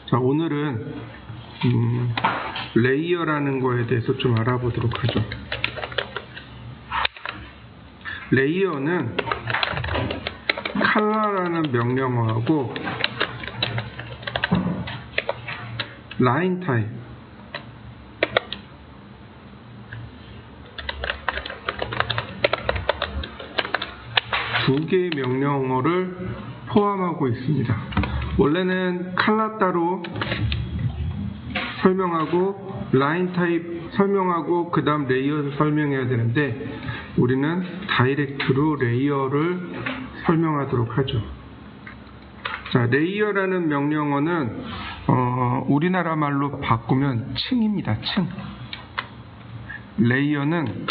자, 오늘은 레이어라는 거에 대해서 좀 알아보도록 하죠. 레이어는 컬러라는 명령어하고 라인 타입, 두 개의 명령어를 포함하고 있습니다. 원래는 컬러 따로 설명하고 라인 타입 설명하고 그 다음 레이어를 설명해야 되는데 우리는 다이렉트로 레이어를 설명하도록 하죠. 자, 레이어라는 명령어는 우리나라 말로 바꾸면 층입니다. 층. 레이어는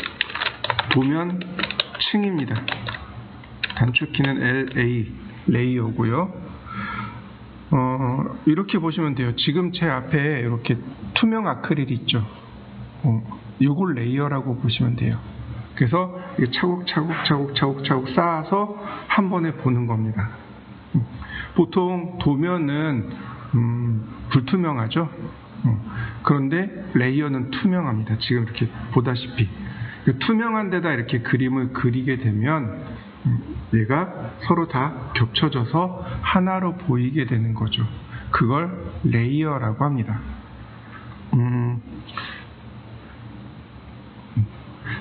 보면 층입니다. 단축키는 LA, 레이어고요. 이렇게 보시면 돼요. 지금 제 앞에 이렇게 투명 아크릴 있죠. 이걸 레이어라고 보시면 돼요. 그래서 차곡차곡 쌓아서 한 번에 보는 겁니다. 보통 도면은 불투명하죠. 그런데 레이어는 투명합니다. 지금 이렇게 보다시피 투명한 데다 이렇게 그림을 그리게 되면 얘가 서로 다 겹쳐져서 하나로 보이게 되는 거죠. 그걸 레이어라고 합니다.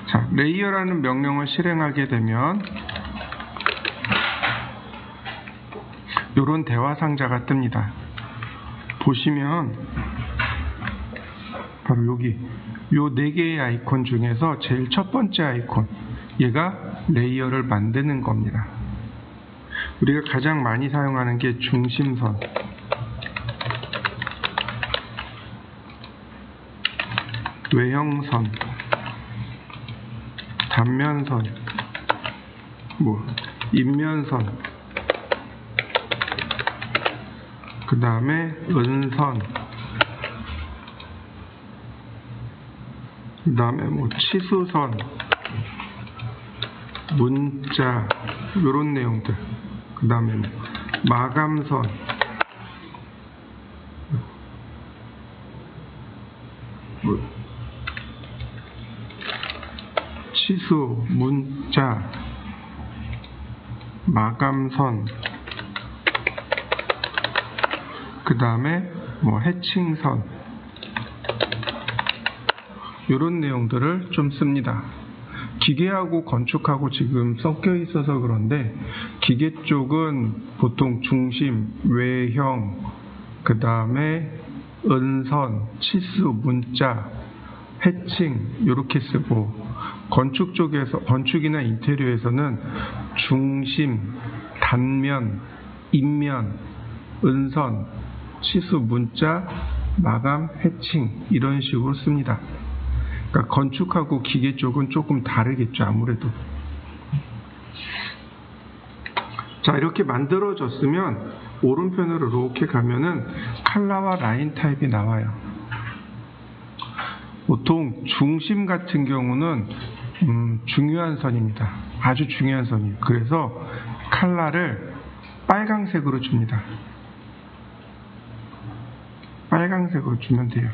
자, 레이어라는 명령을 실행하게 되면 이런 대화 상자가 뜹니다. 보시면 바로 여기 요 4개의 아이콘 중에서 제일 첫 번째 아이콘, 얘가 레이어를 만드는 겁니다. 우리가 가장 많이 사용하는 게 중심선, 외형선, 단면선, 인면선, 그 다음에 은선, 그 다음에 치수선, 문자, 요런 내용들, 그 다음에 마감선, 치수, 문자, 마감선, 그 다음에 해칭선, 이런 내용들을 좀 씁니다. 기계하고 건축하고 지금 섞여 있어서 그런데 기계 쪽은 보통 중심, 외형, 그 다음에 은선, 치수, 문자, 해칭 이렇게 쓰고, 건축 쪽에서, 건축이나 인테리어에서는 중심, 단면, 인면, 은선, 치수, 문자, 마감, 해칭 이런 식으로 씁니다. 그러니까 건축하고 기계 쪽은 조금 다르겠죠, 아무래도. 자, 이렇게 만들어졌으면 오른편으로 이렇게 가면은 컬러와 라인 타입이 나와요. 보통 중심 같은 경우는 중요한 선입니다. 아주 중요한 선이에요. 그래서 컬러를 빨강색으로 줍니다. 빨강색으로 주면 돼요.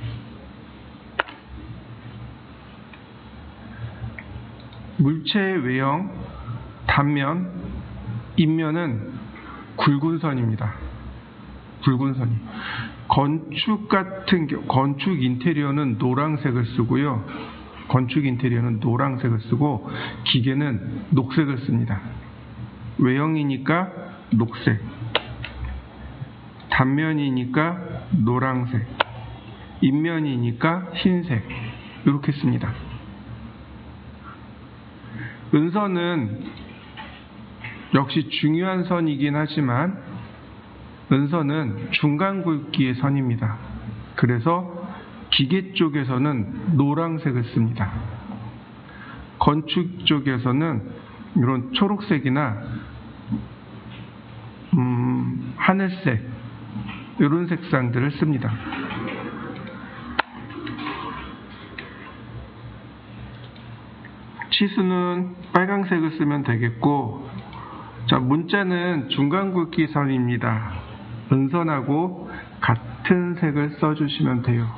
물체의 외형, 단면, 인면은 굵은 선입니다. 굵은 선이. 건축 인테리어는 노란색을 쓰고요. 건축 인테리어는 노란색을 쓰고 기계는 녹색을 씁니다. 외형이니까 녹색, 단면이니까 노란색, 인면이니까 흰색 이렇게 씁니다. 은선은 역시 중요한 선이긴 하지만 은선은 중간 굵기의 선입니다. 그래서 기계 쪽에서는 노란색을 씁니다. 건축 쪽에서는 이런 초록색이나 하늘색 이런 색상들을 씁니다. 치수는 빨강색을 쓰면 되겠고, 자, 문자는 중간 굵기 선입니다. 은선하고 같은 색을 써주시면 돼요.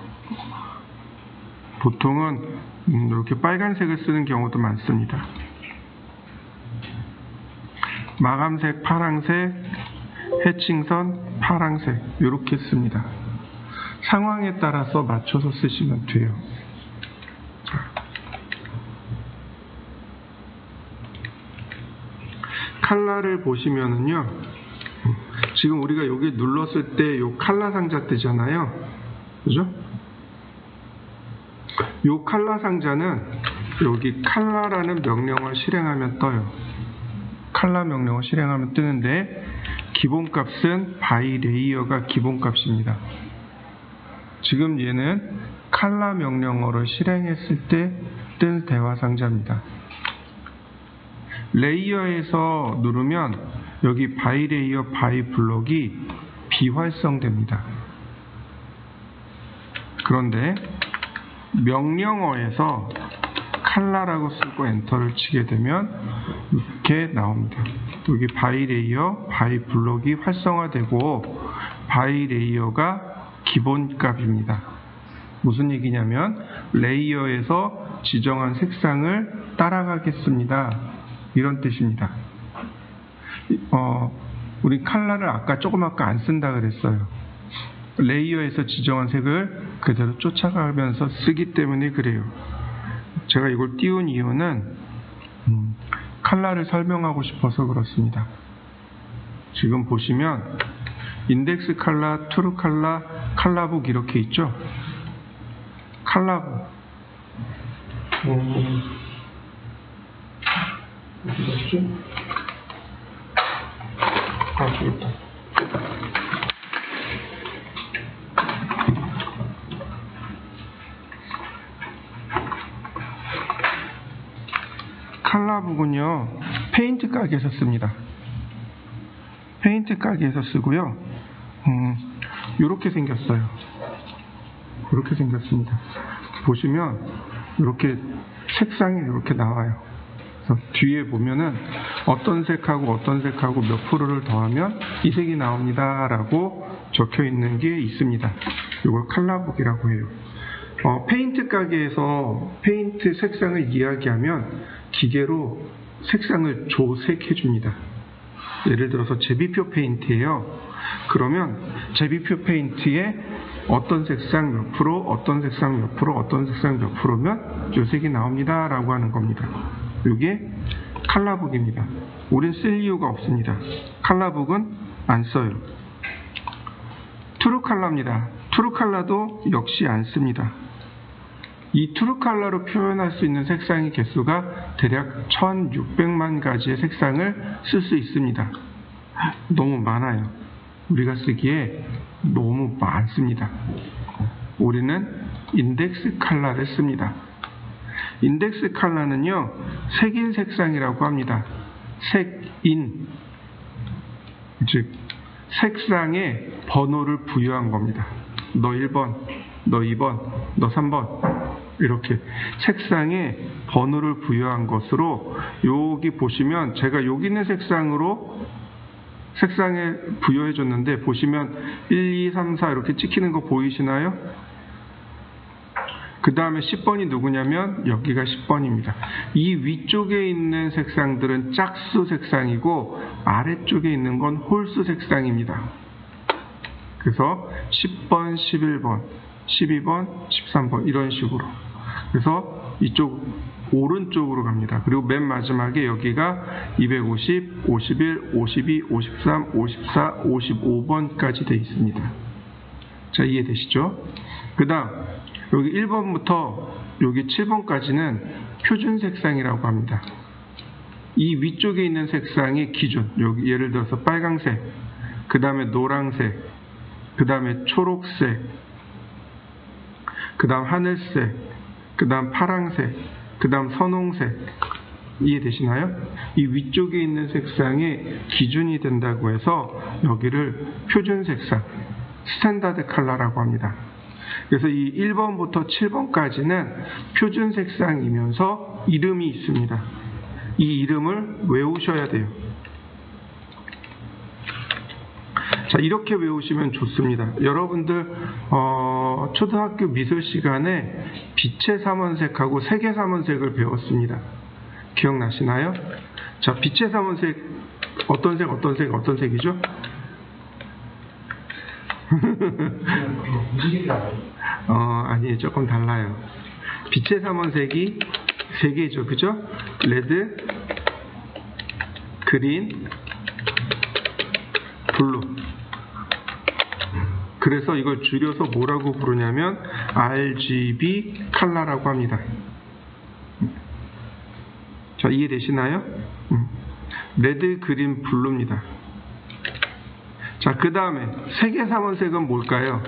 보통은 이렇게 빨간색을 쓰는 경우도 많습니다. 마감색 파랑색, 해칭선 파랑색 이렇게 씁니다. 상황에 따라서 맞춰서 쓰시면 돼요. 칼라를 보시면은요, 지금 우리가 여기 눌렀을 때 요 칼라 상자 뜨잖아요. 그죠? 요 칼라 상자는 여기 칼라라는 명령어를 실행하면 떠요. 칼라 명령어 실행하면 뜨는데 기본값은 by layer가 기본값입니다. 지금 얘는 칼라 명령어를 실행했을 때 뜬 대화 상자입니다. 레이어에서 누르면 여기 by layer by 블록이 비활성됩니다. 그런데 명령어에서 칼라라고 쓰고 엔터를 치게 되면 이렇게 나옵니다. 여기 by layer by 블록이 활성화되고 by layer가 기본값입니다. 무슨 얘기냐면 레이어에서 지정한 색상을 따라가겠습니다. 이런 뜻입니다. 우리 칼라를 아까 안 쓴다 그랬어요. 레이어에서 지정한 색을 그대로 쫓아가면서 쓰기 때문에 그래요. 제가 이걸 띄운 이유는 칼라를 설명하고 싶어서 그렇습니다. 지금 보시면 인덱스 칼라, 트루 칼라, 칼라북 이렇게 있죠. 칼라북 어디 갔지? 저기 있다. 칼라북은요, 페인트 가게에서 씁니다. 페인트 가게에서 쓰고요. 이렇게 생겼어요. 이렇게 생겼습니다. 보시면 이렇게 색상이 이렇게 나와요. 그래서 뒤에 보면은 어떤 색하고 몇 프로를 더하면 이 색이 나옵니다 라고 적혀 있는 게 있습니다. 이걸 칼라북이라고 해요. 페인트 가게에서 페인트 색상을 이야기하면 기계로 색상을 조색해 줍니다. 예를 들어서 제비표 페인트예요. 그러면 제비표 페인트에 어떤 색상 몇 프로, 어떤 색상 몇 프로, 어떤 색상 몇 프로면 이 색이 나옵니다 라고 하는 겁니다. 이게 칼라북입니다. 우린 쓸 이유가 없습니다. 칼라북은 안 써요. 트루 칼라입니다. 트루 칼라도 역시 안 씁니다. 이 트루 칼라로 표현할 수 있는 색상의 개수가 대략 1600만 가지의 색상을 쓸 수 있습니다. 너무 많아요. 우리가 쓰기에 너무 많습니다. 우리는 인덱스 칼라를 씁니다. 인덱스 칼라는요, 색인 색상이라고 합니다. 색인, 즉 색상에 번호를 부여한 겁니다. 너 1번, 너 2번, 너 3번 이렇게 색상에 번호를 부여한 것으로, 여기 보시면 제가 여기 있는 색상으로 색상에 부여해 줬는데 보시면 1, 2, 3, 4 이렇게 찍히는 거 보이시나요? 그 다음에 10번이 누구냐면 여기가 10번입니다. 이 위쪽에 있는 색상들은 짝수 색상이고 아래쪽에 있는 건 홀수 색상입니다. 그래서 10번, 11번, 12번, 13번 이런 식으로. 그래서 이쪽 오른쪽으로 갑니다. 그리고 맨 마지막에 여기가 250, 51, 52, 53, 54, 55번까지 되어 있습니다. 자, 이해되시죠? 그 다음 여기 1번부터 여기 7번까지는 표준 색상이라고 합니다. 이 위쪽에 있는 색상의 기준, 여기 예를 들어서 빨강색, 그 다음에 노란색, 그 다음에 초록색, 그 다음 하늘색, 그 다음 파랑색, 그 다음 선홍색. 이해되시나요? 이 위쪽에 있는 색상의 기준이 된다고 해서 여기를 표준 색상, 스탠다드 컬러라고 합니다. 그래서 이 1번부터 7번까지는 표준 색상이면서 이름이 있습니다. 이 이름을 외우셔야 돼요. 자, 이렇게 외우시면 좋습니다. 여러분들 초등학교 미술 시간에 빛의 삼원색하고 색의 삼원색을 배웠습니다. 기억나시나요? 자, 빛의 삼원색 어떤 색, 어떤 색, 어떤 색이죠? 아니에요. 조금 달라요. 빛의 삼원색이 세 개죠. 그죠? 레드, 그린, 블루. 그래서 이걸 줄여서 뭐라고 부르냐면 RGB 컬러라고 합니다. 자, 이해되시나요? 레드, 그린, 블루입니다. 자, 그 다음에 색의 삼원색은 뭘까요?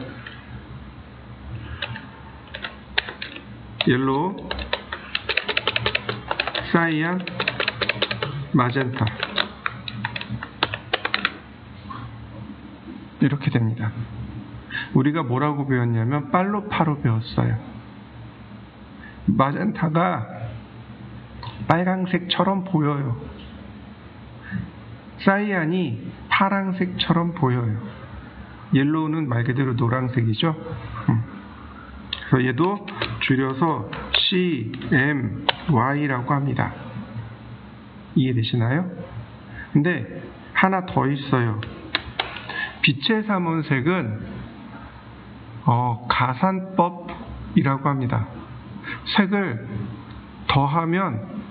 옐로우, 사이안, 마젠타. 이렇게 됩니다. 우리가 뭐라고 배웠냐면 빨로파로 배웠어요. 마젠타가 빨강색처럼 보여요. 사이안이 파랑색처럼 보여요. 옐로우는 말 그대로 노란색이죠. 그래서 얘도 줄여서 CMY라고 합니다. 이해되시나요? 근데 하나 더 있어요. 빛의 삼원색은 가산법이라고 합니다. 색을 더하면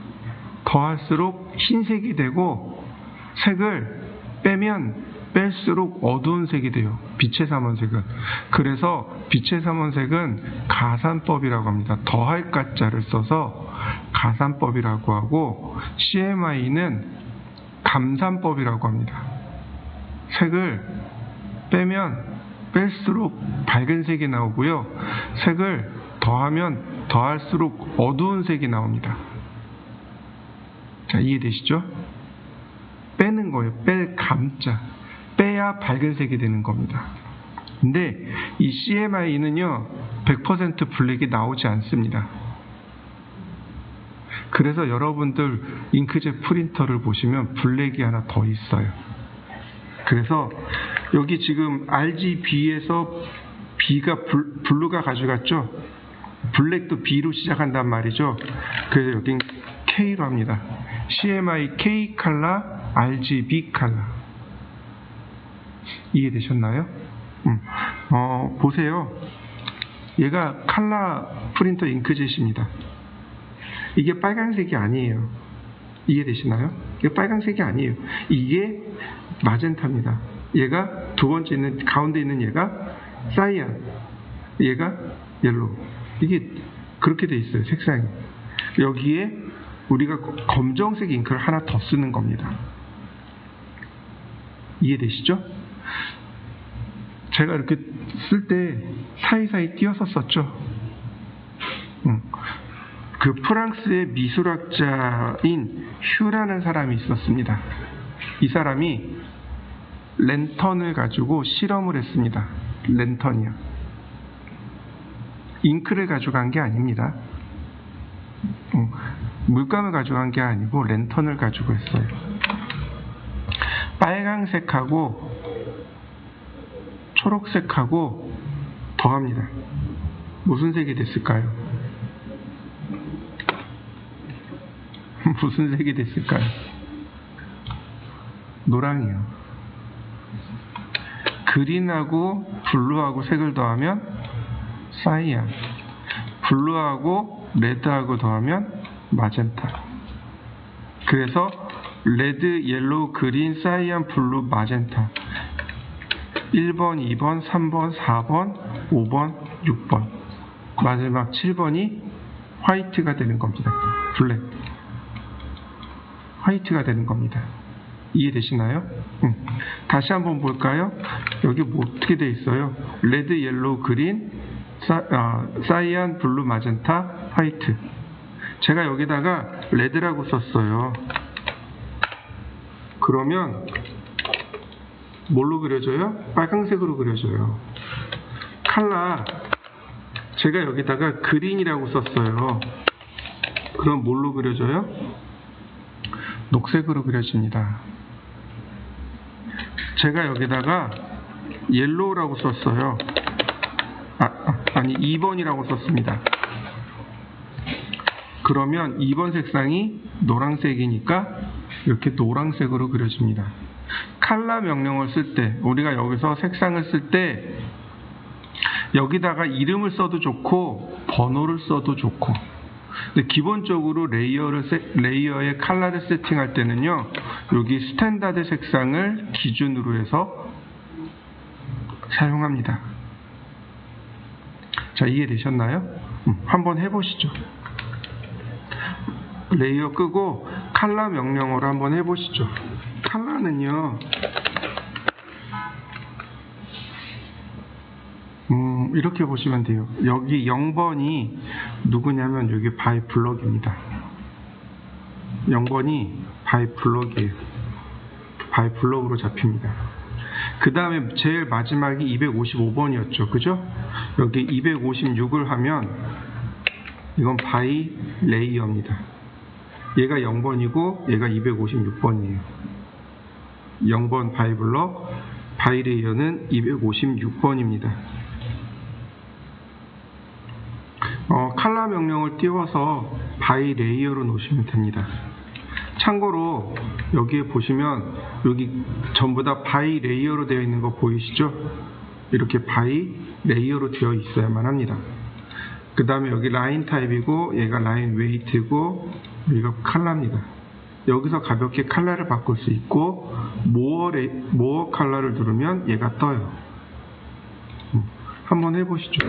더할수록 흰색이 되고 색을 빼면 뺄수록 어두운 색이 돼요. 빛의 삼원색은. 그래서 빛의 삼원색은 가산법이라고 합니다. 더할 가짜를 써서 가산법이라고 하고 CMY는 감산법이라고 합니다. 색을 빼면 뺄수록 밝은 색이 나오고요. 색을 더하면 더할수록 어두운 색이 나옵니다. 자, 이해되시죠? 빼는 거예요. 뺄 감자. 빼야 밝은 색이 되는 겁니다. 근데 이 CMY는요 100% 블랙이 나오지 않습니다. 그래서 여러분들 잉크젯 프린터를 보시면 블랙이 하나 더 있어요. 그래서 여기 지금 RGB에서 B가 블루가 가져갔죠. 블랙도 B로 시작한단 말이죠. 그래서 여긴 K로 합니다. CMY K 컬러, RGB 컬러. 이해되셨나요? 보세요. 얘가 컬러 프린터 잉크젯입니다. 이게 빨간색이 아니에요. 이해되시나요? 이게 빨간색이 아니에요. 이게 마젠타입니다. 얘가 두 번째 있는 가운데 있는 얘가 사이안, 얘가 옐로우. 이게 그렇게 돼 있어요. 색상이. 여기에 우리가 검정색 잉크를 하나 더 쓰는 겁니다. 이해되시죠? 제가 이렇게 쓸 때 사이사이 띄어서 썼죠. 그 프랑스의 미술학자인 휴라는 사람이 있었습니다. 이 사람이 랜턴을 가지고 실험을 했습니다. 랜턴이요. 잉크를 가져간 게 아닙니다. 물감을 가져간 게 아니고 랜턴을 가지고 했어요. 빨강색하고 초록색하고 더합니다. 무슨 색이 됐을까요? 무슨 색이 됐을까요? 노랑이요. 그린하고 블루하고 색을 더하면 사이안, 블루하고 레드하고 더하면 마젠타. 그래서 레드, 옐로우, 그린, 사이안, 블루, 마젠타. 1번, 2번, 3번, 4번, 5번, 6번. 마지막 7번이 화이트가 되는 겁니다. 블랙. 화이트가 되는 겁니다. 이해되시나요? 다시 한번 볼까요? 여기 뭐 어떻게 돼 있어요? 레드, 옐로우, 그린, 사이안, 블루, 마젠타, 화이트. 제가 여기다가 레드라고 썼어요. 그러면 뭘로 그려져요? 빨강색으로 그려져요. 컬러 제가 여기다가 그린이라고 썼어요. 그럼 뭘로 그려져요? 녹색으로 그려집니다. 제가 여기다가 옐로우라고 썼어요. 아니 2번이라고 썼습니다. 그러면 2번 색상이 노란색이니까 이렇게 노란색으로 그려집니다. 컬러 명령을 쓸 때, 우리가 여기서 색상을 쓸 때 여기다가 이름을 써도 좋고 번호를 써도 좋고, 근데 기본적으로 레이어의 컬러를 세팅할 때는요, 여기 스탠다드 색상을 기준으로 해서 사용합니다. 자, 이해되셨나요? 한번 해보시죠. 레이어 끄고 컬러 명령어로 한번 해보시죠. 컬러는요, 이렇게 보시면 돼요. 여기 0번이 누구냐면 여기 바이 블럭입니다. 0번이 바이 블럭이에요. 바이 블럭으로 잡힙니다. 그 다음에 제일 마지막이 255번이었죠. 그죠? 여기 256을 하면 이건 바이 레이어입니다. 얘가 0번이고 얘가 256번이에요. 0번 바이 블럭, 바이 레이어는 256번입니다. 컬러 명령을 띄워서 바이 레이어로 놓으시면 됩니다. 참고로 여기에 보시면 여기 전부 다 바이 레이어로 되어 있는 거 보이시죠? 이렇게 바이 레이어로 되어 있어야만 합니다. 그 다음에 여기 라인 타입이고 얘가 라인 웨이트고 여기가 컬러입니다. 여기서 가볍게 컬러를 바꿀 수 있고 모어 컬러를 누르면 얘가 떠요. 한번 해보시죠.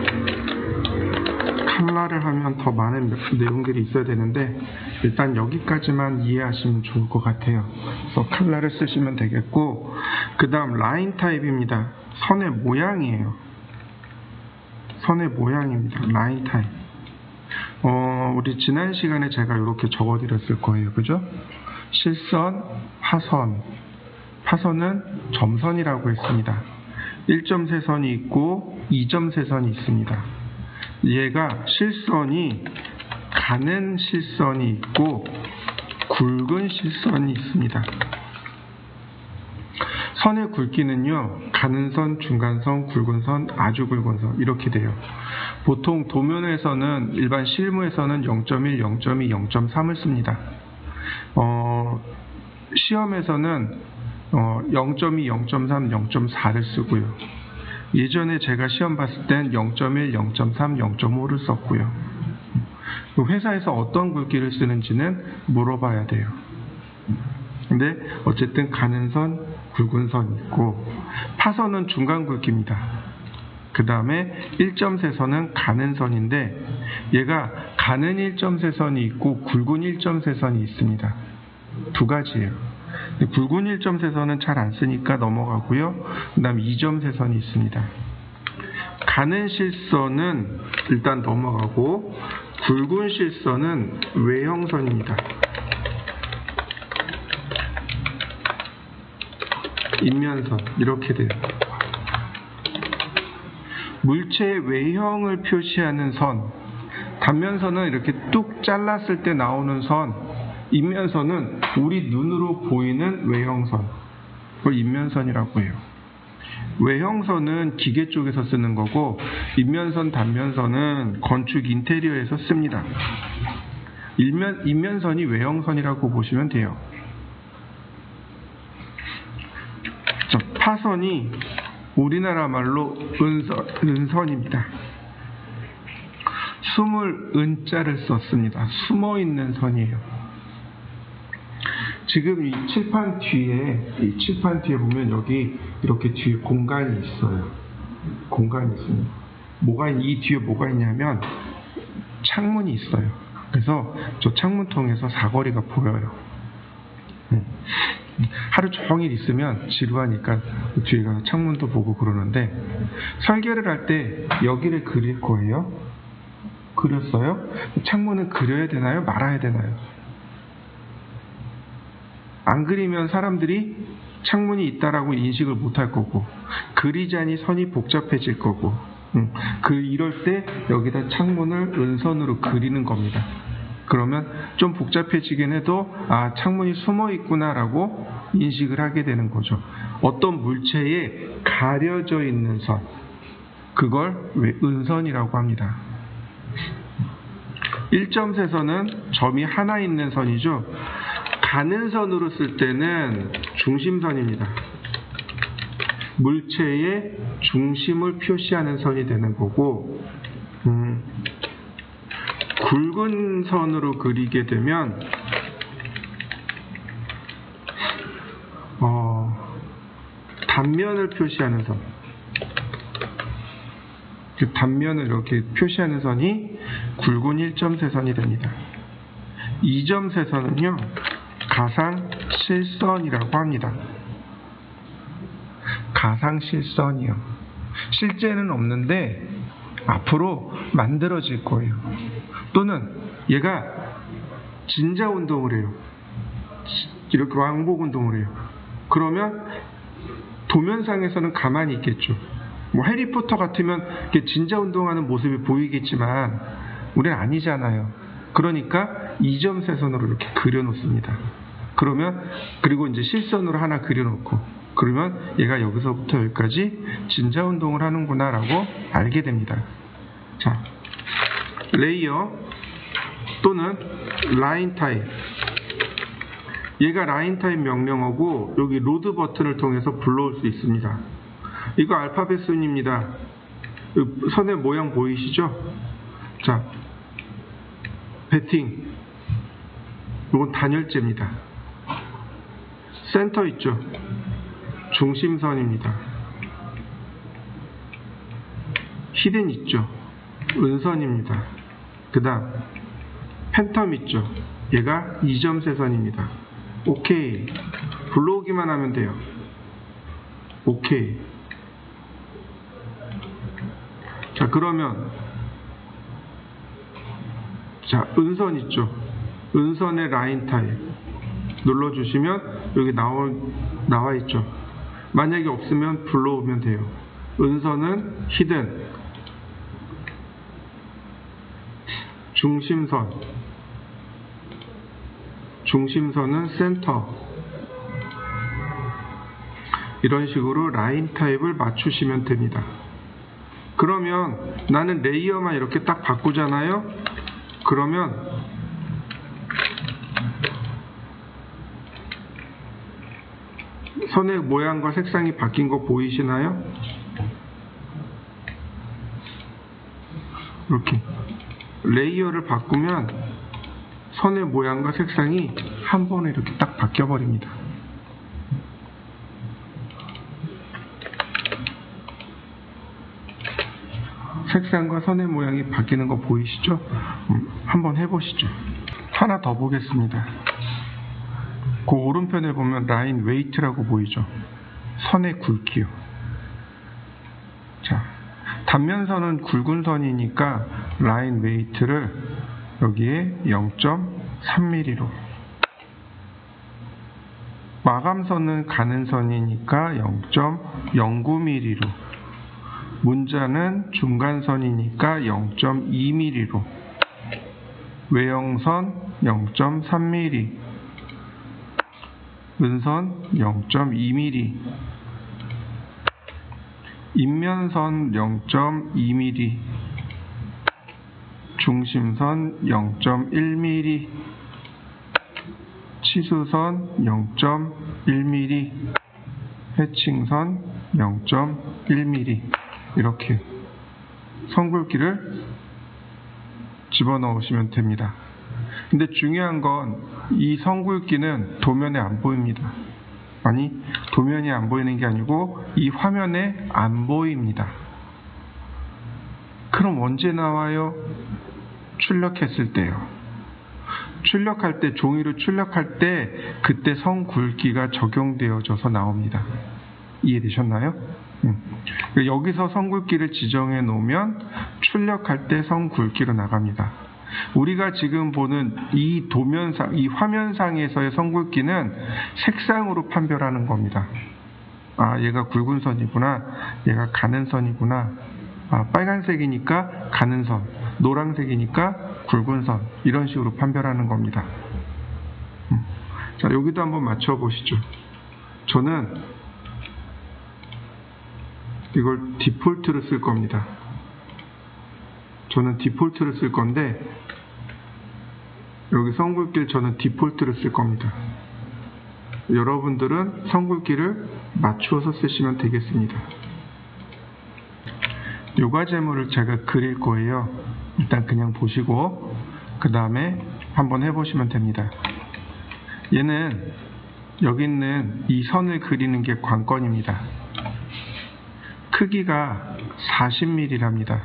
컬러를 하면 더 많은 내용들이 있어야 되는데 일단 여기까지만 이해하시면 좋을 것 같아요. 그래서 컬러를 쓰시면 되겠고, 그 다음 라인 타입입니다. 선의 모양이에요. 선의 모양입니다. 라인 타입. 우리 지난 시간에 제가 이렇게 적어드렸을 거예요. 그죠? 실선, 파선. 파선은 점선이라고 했습니다. 1점 세선이 있고 2점 세선이 있습니다. 얘가 실선이 가는 실선이 있고 굵은 실선이 있습니다. 선의 굵기는요, 가는 선, 중간선, 굵은 선, 아주 굵은 선 이렇게 돼요. 보통 도면에서는, 일반 실무에서는 0.1, 0.2, 0.3을 씁니다. 시험에서는 0.2, 0.3, 0.4를 쓰고요. 예전에 제가 시험 봤을 땐 0.1, 0.3, 0.5를 썼고요. 회사에서 어떤 굵기를 쓰는지는 물어봐야 돼요. 근데 어쨌든 가는 선, 굵은 선이 있고, 파선은 중간 굵기입니다. 그 다음에 1점 세선은 가는 선인데 얘가 가는 1점 세선이 있고 굵은 1점 세선이 있습니다. 두 가지예요. 굵은 1점 세선은 잘 안 쓰니까 넘어가고요. 그 다음 2점 세선이 있습니다. 가는 실선은 일단 넘어가고, 굵은 실선은 외형선입니다. 인면선 이렇게 돼요. 물체의 외형을 표시하는 선, 단면선은 이렇게 뚝 잘랐을 때 나오는 선, 인면선은 우리 눈으로 보이는 외형선, 그걸 인면선이라고 해요. 외형선은 기계 쪽에서 쓰는 거고, 인면선, 단면선은 건축 인테리어에서 씁니다. 인면선이 외형선이라고 보시면 돼요. 파선이 우리나라 말로 은선입니다. 숨을 은자를 썼습니다. 숨어있는 선이에요. 지금 이 칠판 뒤에 보면 여기 이렇게 뒤에 공간이 있어요. 공간이 있습니다. 이 뒤에 뭐가 있냐면 창문이 있어요. 그래서 저 창문 통해서 사거리가 보여요. 하루 종일 있으면 지루하니까 뒤에 가서 창문도 보고 그러는데, 설계를 할 때 여기를 그릴 거예요. 그렸어요? 창문은 그려야 되나요? 말아야 되나요? 안 그리면 사람들이 창문이 있다라고 인식을 못할 거고, 그리자니 선이 복잡해질 거고, 이럴 때 여기다 창문을 은선으로 그리는 겁니다. 그러면 좀 복잡해지긴 해도 창문이 숨어 있구나라고 인식을 하게 되는 거죠. 어떤 물체에 가려져 있는 선, 그걸 은선이라고 합니다. 일점세선은 점이 하나 있는 선이죠. 가는 선으로 쓸 때는 중심선입니다. 물체의 중심을 표시하는 선이 되는 거고, 굵은 선으로 그리게 되면 단면을 표시하는 선, 그 단면을 이렇게 표시하는 선이 굵은 일점세선이 됩니다. 이점세선은요, 가상실선이라고 합니다. 가상실선이요. 실제는 없는데 앞으로 만들어질 거예요. 또는 얘가 진자 운동을 해요. 이렇게 왕복 운동을 해요. 그러면 도면상에서는 가만히 있겠죠. 뭐 해리포터 같으면 이렇게 진자 운동하는 모습이 보이겠지만 우리는 아니잖아요. 그러니까 이점세선으로 이렇게 그려놓습니다. 그리고 이제 실선으로 하나 그려놓고, 그러면 얘가 여기서부터 여기까지 진자 운동을 하는구나 라고 알게 됩니다. 자, 레이어 또는 라인 타입. 얘가 라인 타입 명령어고 여기 로드 버튼을 통해서 불러올 수 있습니다. 이거 알파벳 순입니다. 선의 모양 보이시죠? 자, 배팅. 이건 단열재입니다. 센터 있죠? 중심선입니다. 히든 있죠? 은선입니다. 그 다음 팬텀 있죠? 얘가 이점세선입니다. 오케이. 불러오기만 하면 돼요. 오케이. 자, 그러면 자, 은선 있죠? 은선의 라인 타입 눌러주시면 여기 나와 있죠? 만약에 없으면 불러오면 돼요. 은선은 히든, 중심선은 센터. 이런 식으로 라인 타입을 맞추시면 됩니다. 그러면 나는 레이어만 이렇게 딱 바꾸잖아요. 그러면 선의 모양과 색상이 바뀐 거 보이시나요? 이렇게 레이어를 바꾸면 선의 모양과 색상이 한 번에 이렇게 딱 바뀌어 버립니다. 색상과 선의 모양이 바뀌는 거 보이시죠? 한번 해보시죠. 하나 더 보겠습니다. 그 오른편에 보면 라인 웨이트라고 보이죠? 선의 굵기요. 자, 단면선은 굵은 선이니까 라인 웨이트를 여기에 0.3mm로, 마감선은 가는 선이니까 0.09mm로, 문자는 중간선이니까 0.2mm로, 외형선 0.3mm, 은선 0.2mm, 인면선 0.2mm, 중심선 0.1mm, 치수선 0.1mm, 해칭선 0.1mm. 이렇게 선 굵기를 집어넣으시면 됩니다. 근데 중요한 건 이 선 굵기는 도면에 안 보입니다. 아니, 도면이 안 보이는 게 아니고 이 화면에 안 보입니다. 그럼 언제 나와요? 출력했을 때요. 출력할 때, 종이로 출력할 때 그때 선 굵기가 적용되어져서 나옵니다. 이해되셨나요? 여기서 선 굵기를 지정해 놓으면 출력할 때 선 굵기로 나갑니다. 우리가 지금 보는 이 도면상, 이 화면상에서의 선 굵기는 색상으로 판별하는 겁니다. 아, 얘가 굵은 선이구나, 얘가 가는 선이구나, 아, 빨간색이니까 가는 선, 노란색이니까 굵은 선, 이런 식으로 판별하는 겁니다. 자, 여기도 한번 맞춰 보시죠. 저는 이걸 디폴트로 쓸 겁니다. 저는 디폴트를 쓸 건데 여기 선굵기를 저는 디폴트를 쓸 겁니다. 여러분들은 선굵기를 맞추어서 쓰시면 되겠습니다. 요과제물을 제가 그릴 거예요. 일단 그냥 보시고 그 다음에 한번 해보시면 됩니다. 얘는 여기 있는 이 선을 그리는 게 관건입니다. 크기가 40mm랍니다.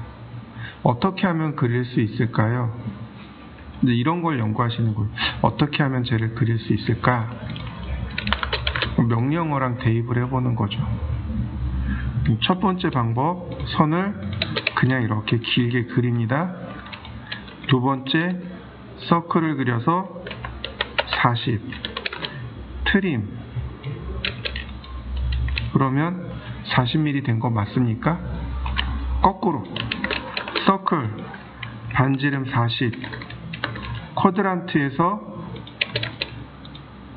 어떻게 하면 그릴 수 있을까요? 근데 이런 걸 연구하시는 거예요. 어떻게 하면 쟤를 그릴 수 있을까? 명령어랑 대입을 해보는 거죠. 첫 번째 방법, 선을 그냥 이렇게 길게 그립니다. 두 번째, 서클을 그려서 40, 트림. 그러면 40mm 된 거 맞습니까? 거꾸로, 서클, 반지름 40,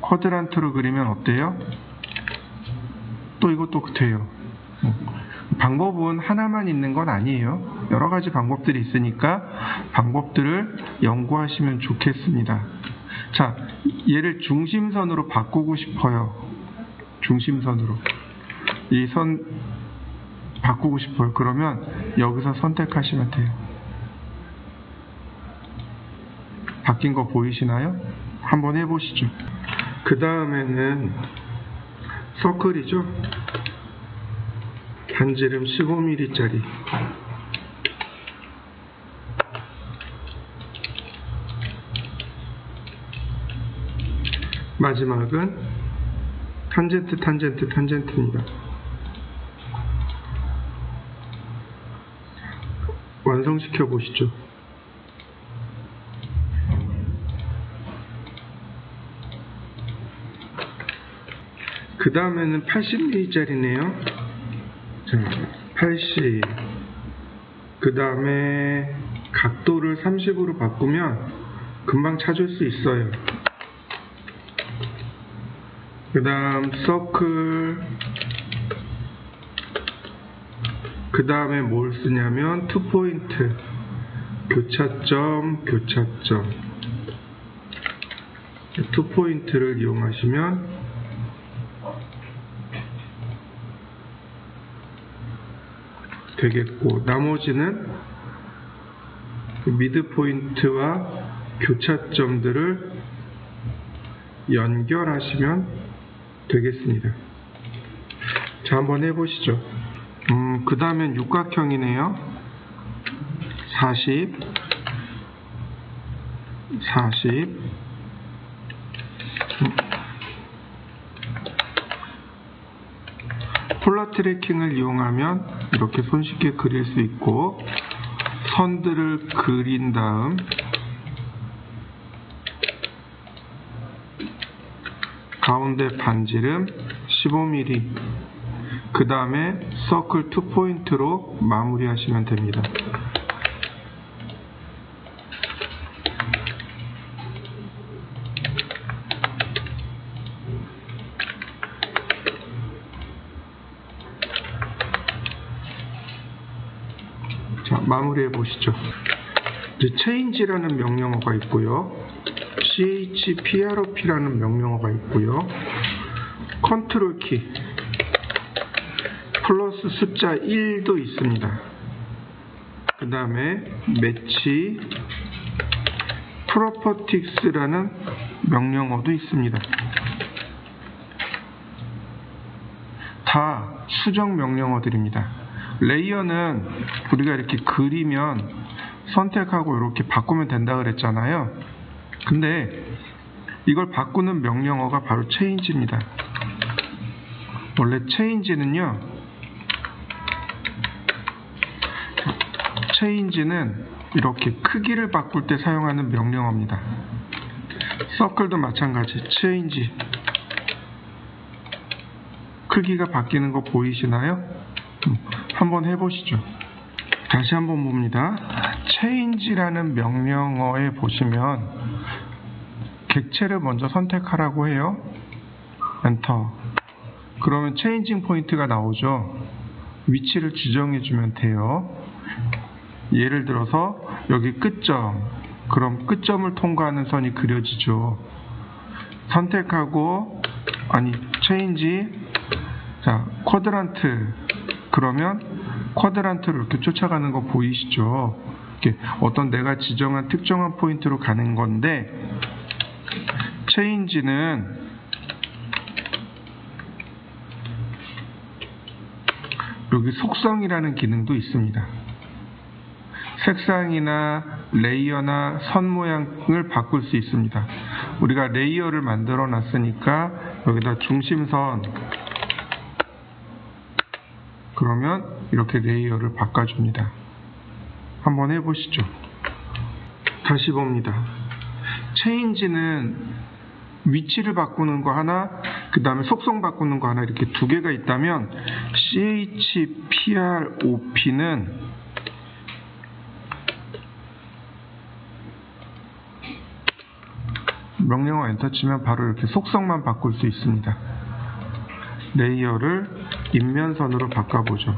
쿼드란트로 그리면 어때요? 또 이것도 돼요. 방법은 하나만 있는 건 아니에요. 여러 가지 방법들이 있으니까 방법들을 연구하시면 좋겠습니다. 자, 얘를 중심선으로 바꾸고 싶어요. 중심선으로. 이 선 바꾸고 싶어요. 그러면 여기서 선택하시면 돼요. 바뀐 거 보이시나요? 한번 해보시죠. 그 다음에는 서클이죠. 반지름 15mm짜리. 마지막은 탄젠트입니다. 완성시켜 보시죠. 그 다음에는 80mm짜리네요. 자, 80. 그 다음에 각도를 30으로 바꾸면 금방 찾을 수 있어요. 그 다음 서클. 그 다음에 뭘 쓰냐면 투포인트, 교차점. 투포인트를 이용하시면 되겠고, 나머지는 미드포인트와 교차점들을 연결하시면 되겠습니다. 자, 한번 해보시죠. 그 다음엔 육각형이네요. 40, 폴라 트래킹을 이용하면 이렇게 손쉽게 그릴 수 있고, 선들을 그린 다음 가운데 반지름 15mm, 그 다음에 서클 2포인트로 마무리하시면 됩니다. 자, 마무리해 보시죠. change라는 명령어가 있고요, chprop라는 명령어가 있고요, 컨트롤 키 플러스 숫자 1도 있습니다. 그 다음에 매치 프로퍼틱스라는 명령어도 있습니다. 다 수정 명령어들입니다. 레이어는 우리가 이렇게 그리면 선택하고 이렇게 바꾸면 된다 그랬잖아요. 근데 이걸 바꾸는 명령어가 바로 change입니다. 원래 change는요, change는 이렇게 크기를 바꿀 때 사용하는 명령어입니다. 서클도 마찬가지, change. 크기가 바뀌는 거 보이시나요? 한번 해보시죠. 다시 한번 봅니다. change라는 명령어에 보시면 객체를 먼저 선택하라고 해요. 엔터. 그러면 체인징 포인트가 나오죠. 위치를 지정해 주면 돼요. 예를 들어서 여기 끝점, 그럼 끝점을 통과하는 선이 그려지죠. 선택하고 체인지, 자 쿼드란트, 그러면 쿼드란트를 이렇게 쫓아가는 거 보이시죠? 이렇게 어떤 내가 지정한 특정한 포인트로 가는 건데, 체인지는 여기 속성이라는 기능도 있습니다. 색상이나 레이어나 선 모양을 바꿀 수 있습니다. 우리가 레이어를 만들어 놨으니까 여기다 중심선, 그러면 이렇게 레이어를 바꿔줍니다. 한번 해보시죠. 다시 봅니다. 체인지는 위치를 바꾸는 거 하나, 그 다음에 속성 바꾸는 거 하나, 이렇게 두 개가 있다면 CHPROP는 명령어 엔터 치면 바로 이렇게 속성만 바꿀 수 있습니다. 레이어를 인면선으로 바꿔보죠.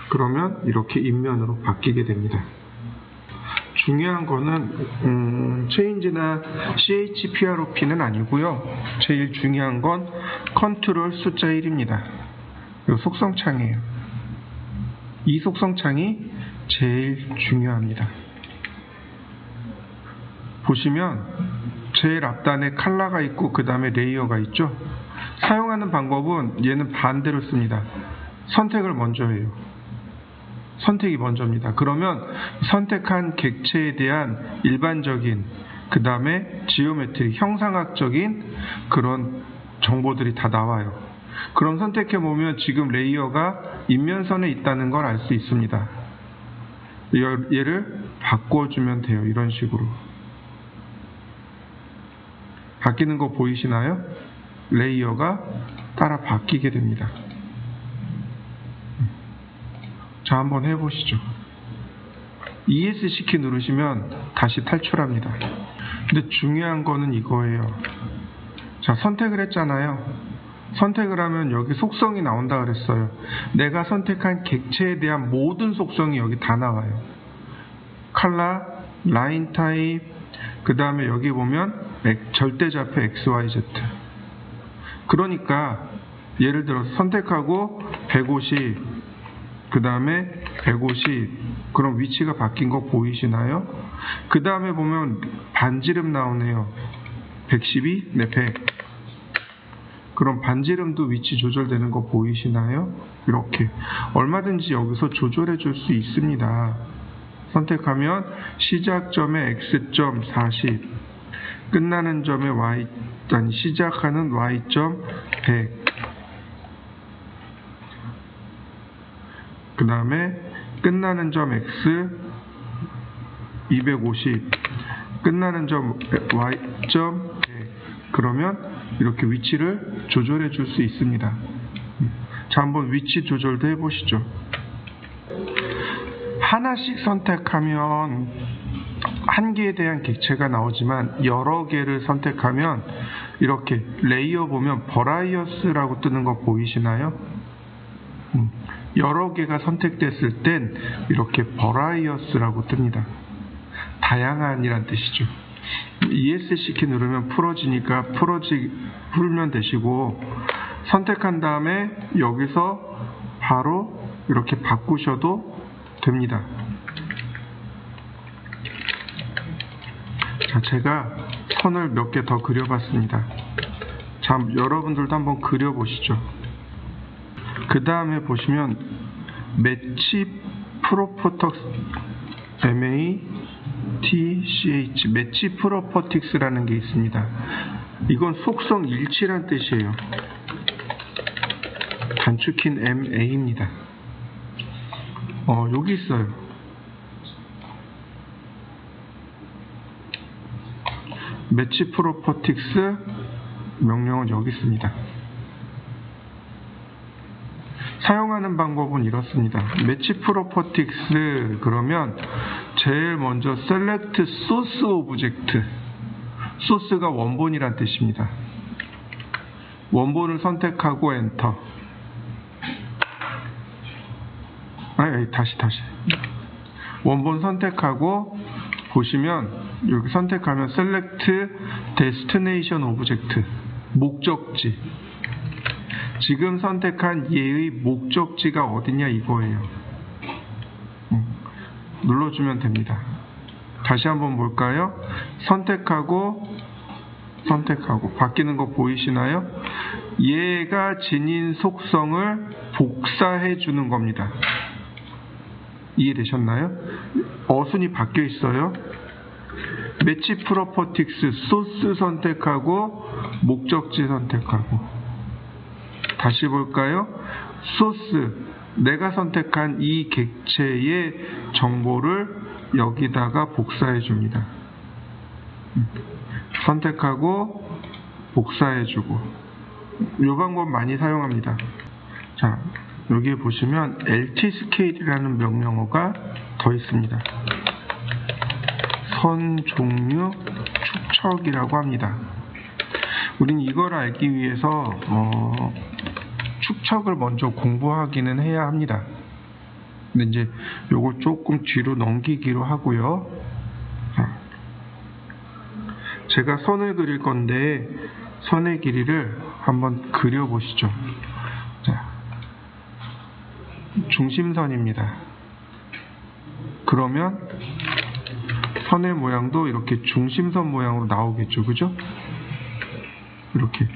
그러면 이렇게 인면으로 바뀌게 됩니다. 중요한 거는 체인지나 CHPROP는 아니고요. 제일 중요한 건 컨트롤 숫자 1입니다. 이 속성창이에요. 이 속성창이 제일 중요합니다. 보시면 제일 앞단에 컬러가 있고 그 다음에 레이어가 있죠. 사용하는 방법은 얘는 반대로 씁니다. 선택을 먼저 해요. 선택이 먼저입니다. 그러면 선택한 객체에 대한 일반적인, 그 다음에 지오메트리, 형상학적인 그런 정보들이 다 나와요. 그럼 선택해 보면 지금 레이어가 인면선에 있다는 걸 알 수 있습니다. 얘를 바꿔주면 돼요. 이런 식으로. 바뀌는 거 보이시나요? 레이어가 따라 바뀌게 됩니다. 자, 한번 해보시죠. ESC 키 누르시면 다시 탈출합니다. 근데 중요한 거는 이거예요. 자, 선택을 했잖아요. 선택을 하면 여기 속성이 나온다 그랬어요. 내가 선택한 객체에 대한 모든 속성이 여기 다 나와요. 컬러, 라인 타입, 그 다음에 여기 보면 절대좌표 XYZ. 그러니까 예를 들어서 선택하고 150, 그 다음에 150, 그럼 위치가 바뀐 거 보이시나요? 그 다음에 보면 반지름 나오네요. 112, 네, 100. 그럼 반지름도 위치 조절되는 거 보이시나요? 이렇게 얼마든지 여기서 조절해 줄 수 있습니다. 선택하면 시작점에 X점 40, 끝나는 점에 Y, 시작하는 Y점 100, 그 다음에 끝나는 점 X 250, 끝나는 점 Y점 100. 그러면 이렇게 위치를 조절해 줄 수 있습니다. 자, 한번 위치 조절도 해보시죠. 하나씩 선택하면 한 개에 대한 객체가 나오지만 여러 개를 선택하면 이렇게 레이어 보면 버라이어스라고 뜨는 거 보이시나요? 여러 개가 선택됐을 땐 이렇게 버라이어스라고 뜹니다. 다양한이란 뜻이죠. ESC 키 누르면 풀어지니까 풀면 되시고, 선택한 다음에 여기서 바로 이렇게 바꾸셔도 됩니다. 자, 제가 선을 몇 개 더 그려봤습니다. 자, 여러분들도 한번 그려보시죠. 그 다음에 보시면 매치 프로퍼틱스, MATCH, 매치 프로퍼틱스라는 게 있습니다. 이건 속성 일치란 뜻이에요. 단축킨 MA입니다. 여기 있어요. 매치 프로퍼틱스 명령은 여기 있습니다. 사용하는 방법은 이렇습니다. 매치 프로퍼틱스, 그러면 제일 먼저 select source object, 소스가 원본이란 뜻입니다. 원본을 선택하고 엔터. 다시. 원본 선택하고 보시면 여기 선택하면 Select Destination Object, 목적지. 지금 선택한 얘의 목적지가 어디냐 이거예요. 눌러주면 됩니다. 다시 한번 볼까요? 선택하고 바뀌는 거 보이시나요? 얘가 지닌 속성을 복사해 주는 겁니다. 이해되셨나요? 어순이 바뀌어 있어요. 매치 프로퍼틱스 소스 선택하고 목적지 선택하고. 다시 볼까요? 소스, 내가 선택한 이 객체의 정보를 여기다가 복사해 줍니다. 선택하고 복사해 주고. 이 방법 많이 사용합니다. 자, 여기에 보시면 LTScale이라는 명령어가 더 있습니다. 선 종류 축척이라고 합니다. 우린 이걸 알기 위해서 축척을 먼저 공부하기는 해야 합니다. 근데 이제 요걸 조금 뒤로 넘기기로 하고요. 제가 선을 그릴 건데 선의 길이를 한번 그려보시죠. 자, 중심선입니다. 그러면 선의 모양도 이렇게 중심선 모양으로 나오겠죠, 그죠? 이렇게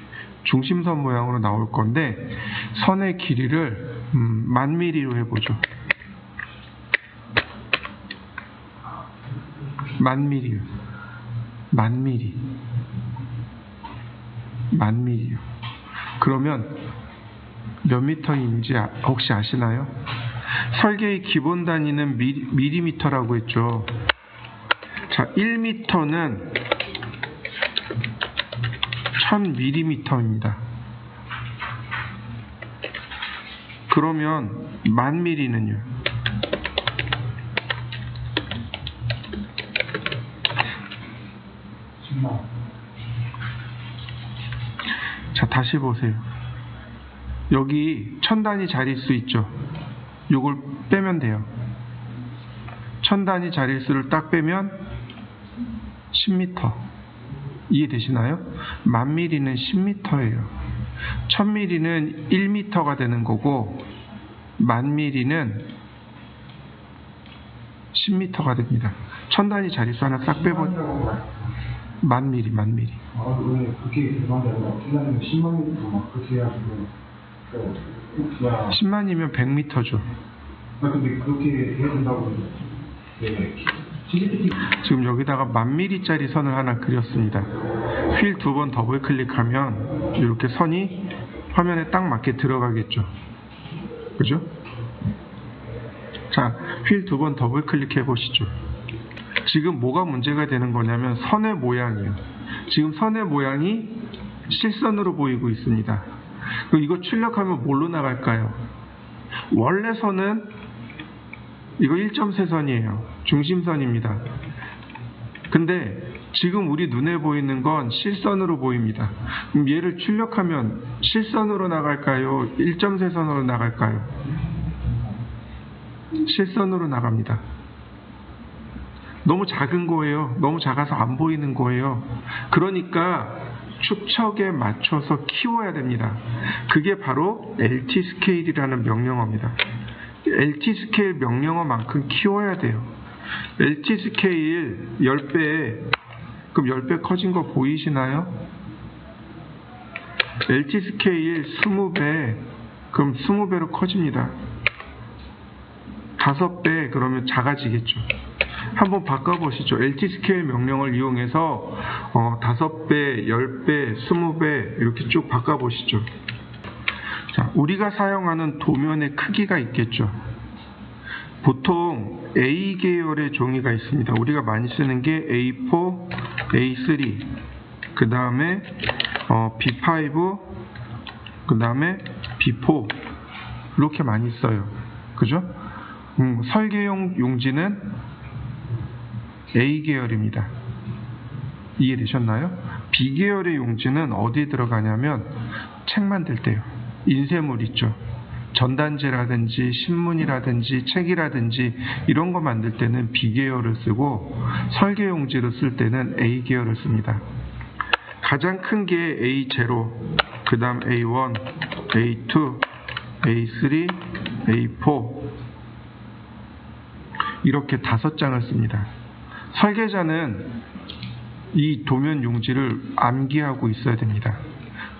중심선 모양으로 나올 건데 선의 길이를 1000mm로 해보죠. 1000mm. 1000mm요. 그러면 몇 미터인지 혹시 아시나요? 설계의 기본 단위는 밀리미터라고 했죠. 자, 1미터는 1000mm입니다. 그러면 1000mm는요? 자, 다시 보세요. 여기 1000단위 자릿수 있죠? 요걸 빼면 돼요. 1000단위 자릿수를 딱 빼면 10m. 이해되시나요? 1000mm는 10m예요. 1000mm는 1m가 되는 거고 1000mm는 10m가 됩니다. 1000단위 자릿수 하나 싹 빼보면 1000mm. 아, 왜 그렇게 대박이 아니라 10만 미터 막 그렇게 해가지고 10만이면 100m죠. 아, 근데 그렇게 해야 된다고 지금 여기다가 1000mm짜리 선을 하나 그렸습니다. 휠 2번 더블 클릭하면 이렇게 선이 화면에 딱 맞게 들어가겠죠. 그죠? 자, 휠 2번 더블 클릭해 보시죠. 지금 뭐가 문제가 되는 거냐면 선의 모양이에요. 지금 선의 모양이 실선으로 보이고 있습니다. 그럼 이거 출력하면 뭘로 나갈까요? 원래 선은 이거 1.3선이에요. 중심선입니다. 근데 지금 우리 눈에 보이는 건 실선으로 보입니다. 그럼 얘를 출력하면 실선으로 나갈까요? 1.3선으로 나갈까요? 실선으로 나갑니다. 너무 작은 거예요. 너무 작아서 안 보이는 거예요. 그러니까 축척에 맞춰서 키워야 됩니다. 그게 바로 LTScale이라는 명령어입니다. LTScale 명령어만큼 키워야 돼요. LTScale 10배, 그럼 10배 커진 거 보이시나요? LTScale 20배, 그럼 20배로 커집니다. 5배, 그러면 작아지겠죠. 한번 바꿔보시죠. LTScale 명령을 이용해서 5배, 10배, 20배 이렇게 쭉 바꿔보시죠. 자, 우리가 사용하는 도면의 크기가 있겠죠. 보통 A 계열의 종이가 있습니다. 우리가 많이 쓰는 게 A4, A3, 그 다음에 B5, 그 다음에 B4 이렇게 많이 써요. 그죠? 설계용 용지는 A 계열입니다. 이해되셨나요? 비계열의 용지는 어디에 들어가냐면 책 만들 때요. 인쇄물 있죠. 전단지라든지 신문이라든지 책이라든지 이런 거 만들 때는 B계열을 쓰고 설계 용지로 쓸 때는 A계열을 씁니다. 가장 큰 게 A0, 그 다음 A1, A2, A3, A4 이렇게 5장을 씁니다. 설계자는 이 도면 용지를 암기하고 있어야 됩니다.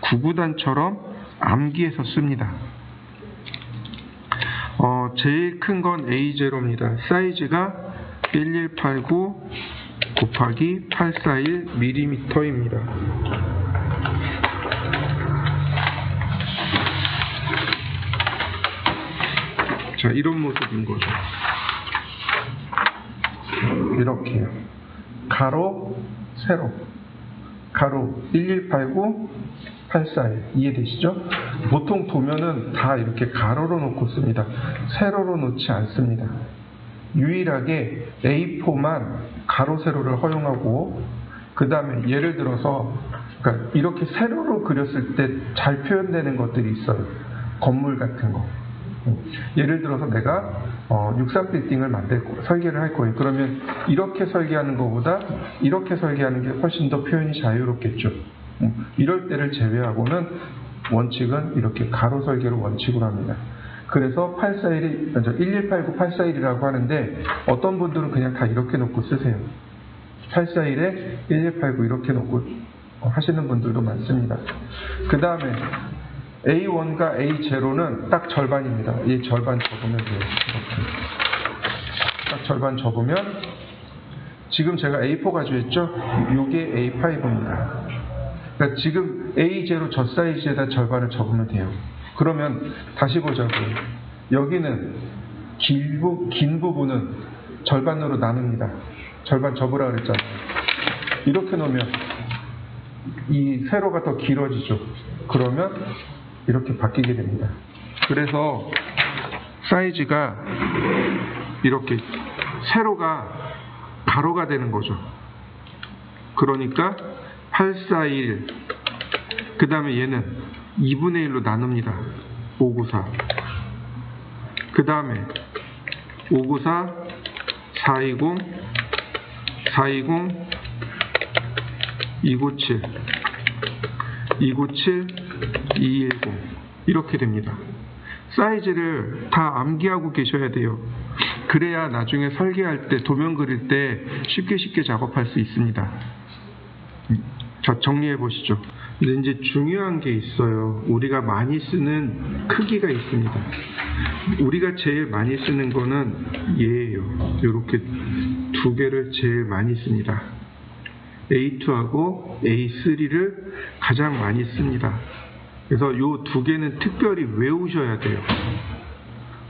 구구단처럼 암기해서 씁니다. 제일 큰 건 A0입니다. 사이즈가 1189 곱하기 841mm입니다. 자, 이런 모습인 거죠. 이렇게요. 가로, 세로. 가로 1189, 841. 이해되시죠? 보통 도면은 다 이렇게 가로로 놓고 씁니다. 세로로 놓지 않습니다. 유일하게 A4만 가로, 세로를 허용하고, 그 다음에 예를 들어서 그러니까 이렇게 세로로 그렸을 때 잘 표현되는 것들이 있어요. 건물 같은 거. 예를 들어서 내가 63빌딩을 설계를 할 거예요. 그러면 이렇게 설계하는 것보다 이렇게 설계하는 게 훨씬 더 표현이 자유롭겠죠. 이럴 때를 제외하고는 원칙은 이렇게 가로 설계를 원칙으로 합니다. 그래서 1189 841이라고 하는데 어떤 분들은 그냥 다 이렇게 놓고 쓰세요. 841에 1189 이렇게 놓고 하시는 분들도 많습니다. 그 다음에 A1과 A0는 딱 절반입니다. 이 절반 접으면 돼요. 이렇게. 딱 절반 접으면 지금 제가 A4 가져왔죠? 이게 A5입니다. 그러니까 지금 A0 저 사이즈에다 절반을 접으면 돼요. 그러면 다시 보자고요. 여기는 긴 부분은 절반으로 나눕니다. 절반 접으라 그랬잖아요. 이렇게 놓으면 이 세로가 더 길어지죠. 그러면 이렇게 바뀌게 됩니다. 그래서 사이즈가 이렇게 세로가 가로가 되는 거죠. 그러니까 841, 그 다음에 얘는 2분의 1로 나눕니다. 594. 그 다음에 594, 420, 420, 297, 297, 210 이렇게 됩니다. 사이즈를 다 암기하고 계셔야 돼요. 그래야 나중에 설계할 때 도면 그릴 때 쉽게 작업할 수 있습니다. 자, 정리해 보시죠. 근데 이제 중요한 게 있어요. 우리가 많이 쓰는 크기가 있습니다. 우리가 제일 많이 쓰는 거는 얘예요. 이렇게 두 개를 제일 많이 씁니다. A2하고 A3를 가장 많이 씁니다. 그래서 이 두 개는 특별히 외우셔야 돼요.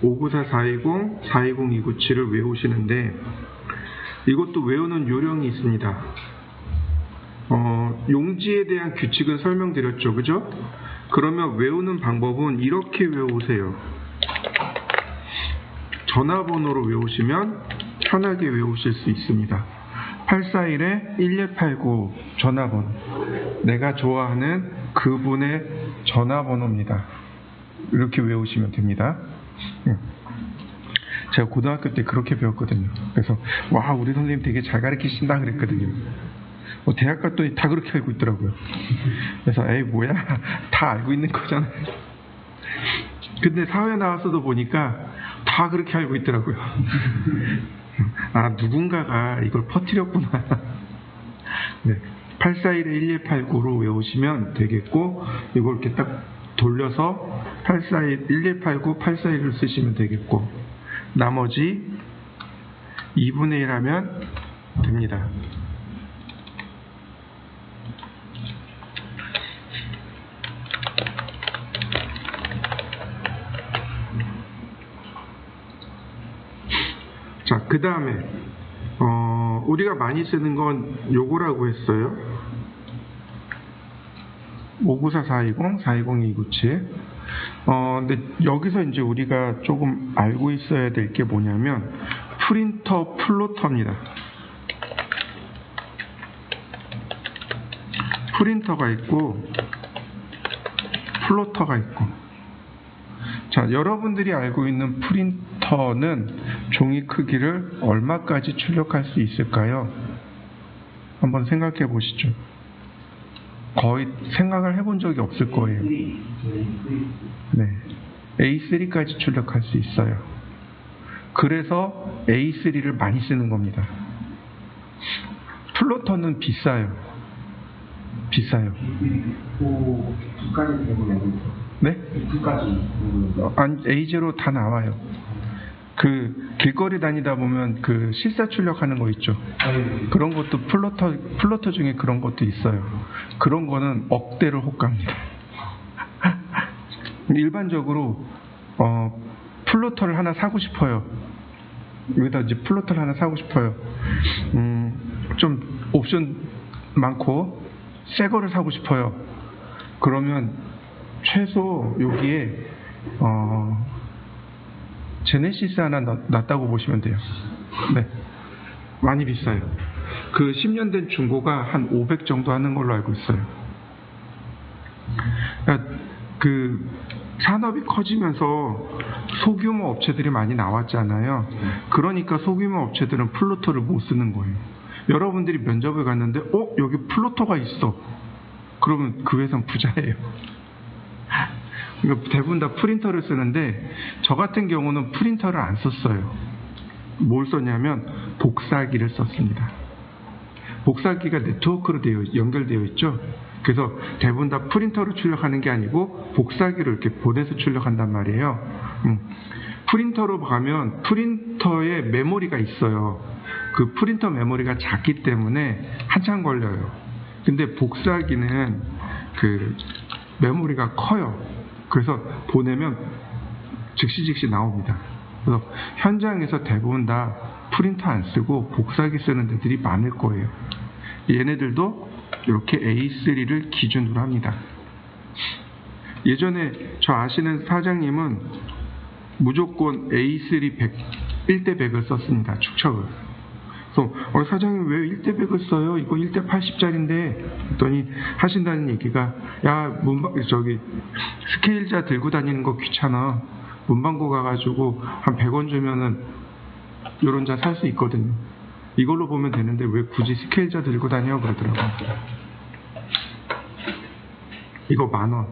594, 420, 420, 297을 외우시는데 이것도 외우는 요령이 있습니다. 용지에 대한 규칙은 설명드렸죠, 그죠? 그러면 외우는 방법은 이렇게 외우세요. 전화번호로 외우시면 편하게 외우실 수 있습니다. 841에 1189 전화번호. 내가 좋아하는 그분의 전화번호입니다. 이렇게 외우시면 됩니다. 제가 고등학교 때 그렇게 배웠거든요. 그래서 와, 우리 선생님 되게 잘 가르치신다 그랬거든요. 대학 갔더니 다 그렇게 알고 있더라고요. 그래서 에이 뭐야, 다 알고 있는 거잖아요. 근데 사회 나와서도 보니까 다 그렇게 알고 있더라고요. 아, 누군가가 이걸 퍼뜨렸구나. 네, 841에 1189로 외우시면 되겠고, 이걸 이렇게 딱 돌려서 841, 1189, 841을 쓰시면 되겠고, 나머지 2분의 1 하면 됩니다. 자, 그 다음에 우리가 많이 쓰는 건 요거라고 했어요. 594, 420, 420, 297. 근데 여기서 이제 우리가 조금 알고 있어야 될 게 뭐냐면 프린터 플로터입니다. 프린터가 있고 플로터가 있고. 자, 여러분들이 알고 있는 프린터는 종이 크기를 얼마까지 출력할 수 있을까요? 한번 생각해 보시죠. 거의 생각을 해본 적이 없을 거예요. 네, A3까지 출력할 수 있어요. 그래서 A3를 많이 쓰는 겁니다. 플로터는 비싸요. B까지 되고 네? B까지 아니, A0 다 나와요. 그 길거리 다니다 보면 그 실사 출력하는 거 있죠. 그런 것도 플로터 중에 그런 것도 있어요. 그런 거는 억대로 호가입니다. 일반적으로 플로터를 하나 사고 싶어요. 여기다 이제 플로터를 하나 사고 싶어요. 좀 옵션 많고 새 거를 사고 싶어요. 그러면 최소 여기에 제네시스 하나 놨다고 보시면 돼요. 네, 많이 비싸요. 그 10년 된 중고가 한 500 정도 하는 걸로 알고 있어요. 그러니까 그 산업이 커지면서 소규모 업체들이 많이 나왔잖아요. 그러니까 소규모 업체들은 플로터를 못 쓰는 거예요. 여러분들이 면접을 갔는데 여기 플로터가 있어. 그러면 그 회사는 부자예요. 그러니까 대부분 다 프린터를 쓰는데 저 같은 경우는 프린터를 안 썼어요. 뭘 썼냐면 복사기를 썼습니다. 복사기가 네트워크로 연결되어 있죠. 그래서 대부분 다 프린터로 출력하는 게 아니고 복사기로 이렇게 보내서 출력한단 말이에요. 프린터로 가면 프린터에 메모리가 있어요. 그 프린터 메모리가 작기 때문에 한참 걸려요. 근데 복사기는 그 메모리가 커요. 그래서 보내면 즉시 나옵니다. 그래서 현장에서 대부분 다 프린터 안 쓰고 복사기 쓰는 데들이 많을 거예요. 얘네들도 이렇게 A3를 기준으로 합니다. 예전에 저 아시는 사장님은 무조건 A3 1대 100을 썼습니다. 축척을. 그래서 사장님 왜 1대 100을 써요? 이거 1대 80짜리인데 그랬더니 하신다는 얘기가 저기 스케일자 들고 다니는 거 귀찮아. 문방구 가가지고 한 100원 주면은 요런 자 살 수 있거든요. 이걸로 보면 되는데 왜 굳이 스케일자 들고 다녀? 그러더라고요. 이거 10,000원.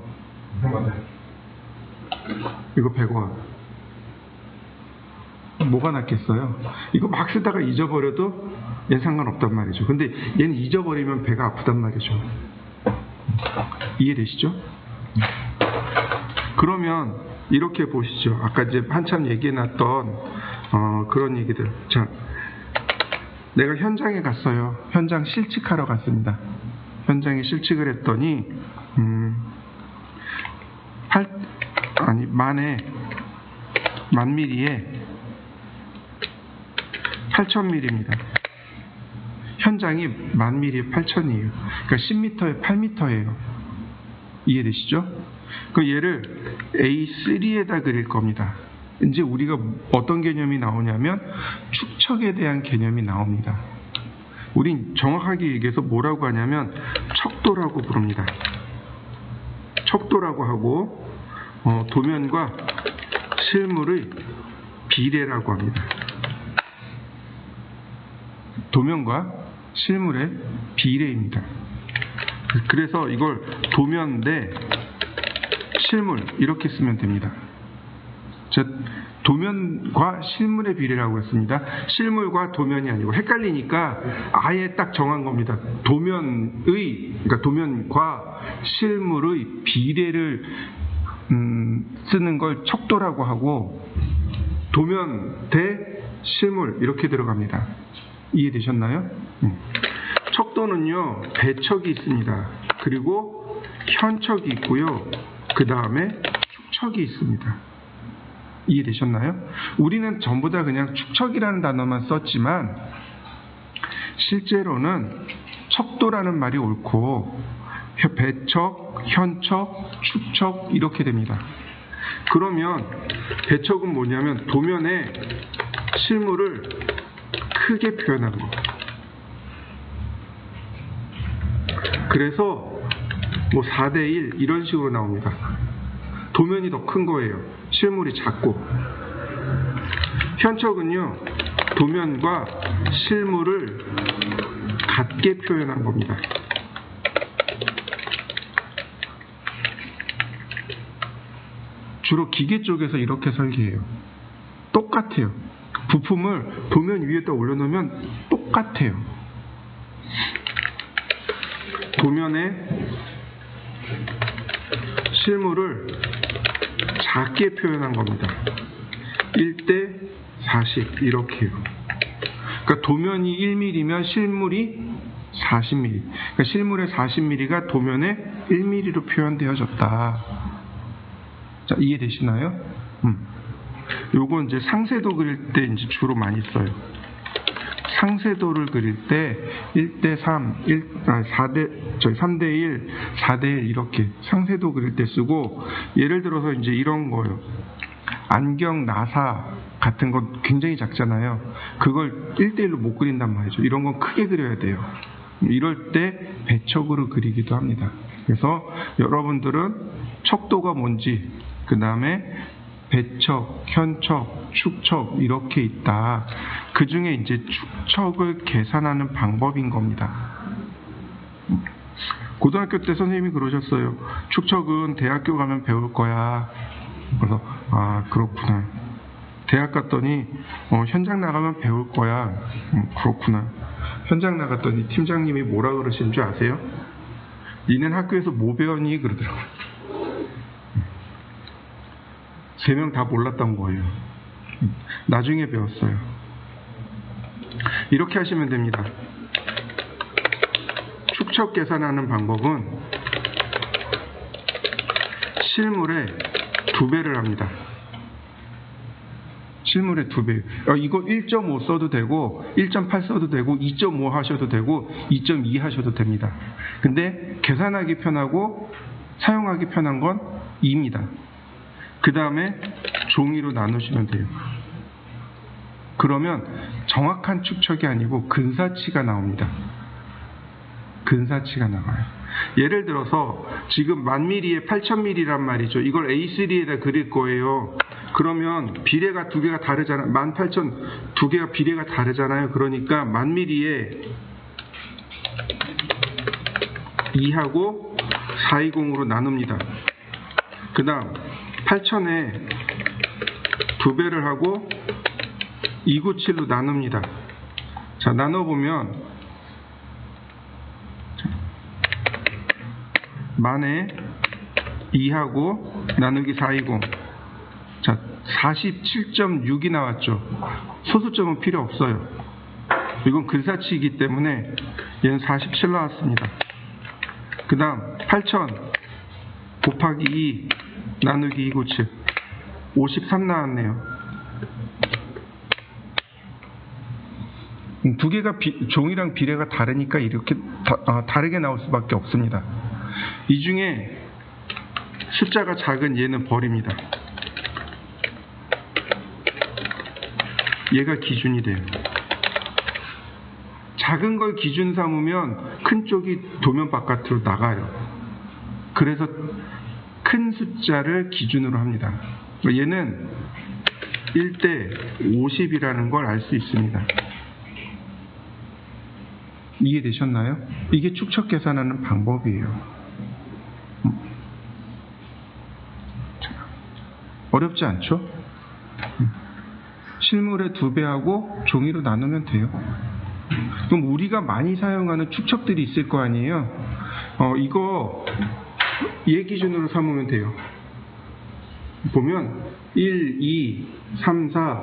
이거 100원. 뭐가 낫겠어요? 이거 막 쓰다가 잊어버려도 얘는 상관없단 말이죠. 근데 얘는 잊어버리면 배가 아프단 말이죠. 이해되시죠? 그러면 이렇게 보시죠. 아까 이제 한참 얘기해놨던 그런 얘기들. 자, 내가 현장에 갔어요. 현장 실측하러 갔습니다. 현장에 실측을 했더니 만 미리에 8,000mm입니다. 현장이 만 미리에 8,000이에요. 그러니까 10m에 8m예요. 이해되시죠? 그 얘를 A3에다 그릴 겁니다. 이제 우리가 어떤 개념이 나오냐면 축척에 대한 개념이 나옵니다. 우린 정확하게 얘기해서 뭐라고 하냐면 척도라고 부릅니다. 척도라고 하고 도면과 실물의 비례라고 합니다. 도면과 실물의 비례입니다. 그래서 이걸 도면 대 실물 이렇게 쓰면 됩니다. 도면과 실물의 비례라고 했습니다. 실물과 도면이 아니고 헷갈리니까 아예 딱 정한 겁니다. 그러니까 도면과 실물의 비례를 쓰는 걸 척도라고 하고 도면 대 실물 이렇게 들어갑니다. 이해되셨나요? 척도는요 배척이 있습니다. 그리고 현척이 있고요. 그 다음에 축척이 있습니다. 이해되셨나요? 우리는 전부 다 그냥 축척이라는 단어만 썼지만 실제로는 척도라는 말이 옳고 배척, 현척, 축척 이렇게 됩니다. 그러면 배척은 뭐냐면 도면에 실물을 크게 표현합니다. 그래서 뭐 4대1 이런 식으로 나옵니다. 도면이 더 큰 거예요. 실물이 작고. 현척은요, 도면과 실물을 같게 표현한 겁니다. 주로 기계 쪽에서 이렇게 설계해요. 똑같아요. 부품을 도면 위에다 올려놓으면 똑같아요. 도면에 실물을 작게 표현한 겁니다. 1대 40 이렇게요. 그러니까 도면이 1mm면 실물이 40mm. 그러니까 실물의 40mm가 도면에 1mm로 표현되어졌다. 자, 이해되시나요? 요건 이제 상세도 그릴 때 이제 주로 많이 써요. 상세도를 그릴 때 1대3, 3대1, 4대1 이렇게 상세도 그릴 때 쓰고, 예를 들어서 이제 이런 거요. 안경 나사 같은 건 굉장히 작잖아요. 그걸 1대1로 못 그린단 말이죠. 이런 건 크게 그려야 돼요. 이럴 때 배척으로 그리기도 합니다. 그래서 여러분들은 척도가 뭔지, 그 다음에 배척, 현척, 축척 이렇게 있다. 그 중에 이제 축척을 계산하는 방법인 겁니다. 고등학교 때 선생님이 그러셨어요. 축척은 대학교 가면 배울 거야. 그래서 아, 그렇구나. 대학 갔더니 현장 나가면 배울 거야. 그렇구나. 현장 나갔더니 팀장님이 뭐라 그러시는 줄 아세요? 니는 학교에서 뭐 배웠니? 그러더라고요. 3명 다 몰랐던 거예요. 나중에 배웠어요. 이렇게 하시면 됩니다. 축척 계산하는 방법은 실물의 2배를 합니다. 실물의 2배. 이거 1.5 써도 되고 1.8 써도 되고 2.5 하셔도 되고 2.2 하셔도 됩니다. 근데 계산하기 편하고 사용하기 편한 건 2입니다. 그 다음에 종이로 나누시면 돼요. 그러면 정확한 축척이 아니고 근사치가 나옵니다. 근사치가 나와요. 예를 들어서 지금 1000mm에 8000mm란 말이죠. 이걸 A3에다 그릴 거예요. 그러면 비례가 2개가 다르잖아요. 18000 2개가 비례가 다르잖아요. 그러니까 1000mm에 2하고 420으로 나눕니다. 그 다음 8000에 2배를 하고 297로 나눕니다. 자, 나눠보면 만에 2하고 나누기 420. 자, 47.6이 나왔죠. 소수점은 필요 없어요. 이건 근사치이기 때문에 얘는 47 나왔습니다. 그 다음 8000 곱하기 2 나누기 297 53 나왔네요. 2개가 종이랑 비례가 다르니까 이렇게 다르게 나올 수밖에 없습니다. 이 중에 숫자가 작은 얘는 버립니다. 얘가 기준이 돼요. 작은 걸 기준 삼으면 큰 쪽이 도면 바깥으로 나가요. 그래서 큰 숫자를 기준으로 합니다. 얘는 1대 50이라는 걸 알 수 있습니다. 이해되셨나요? 이게 축척 계산하는 방법이에요. 어렵지 않죠? 실물의 2배하고 종이로 나누면 돼요. 그럼 우리가 많이 사용하는 축척들이 있을 거 아니에요? 이거 얘 기준으로 삼으면 돼요. 보면 1, 2, 3, 4,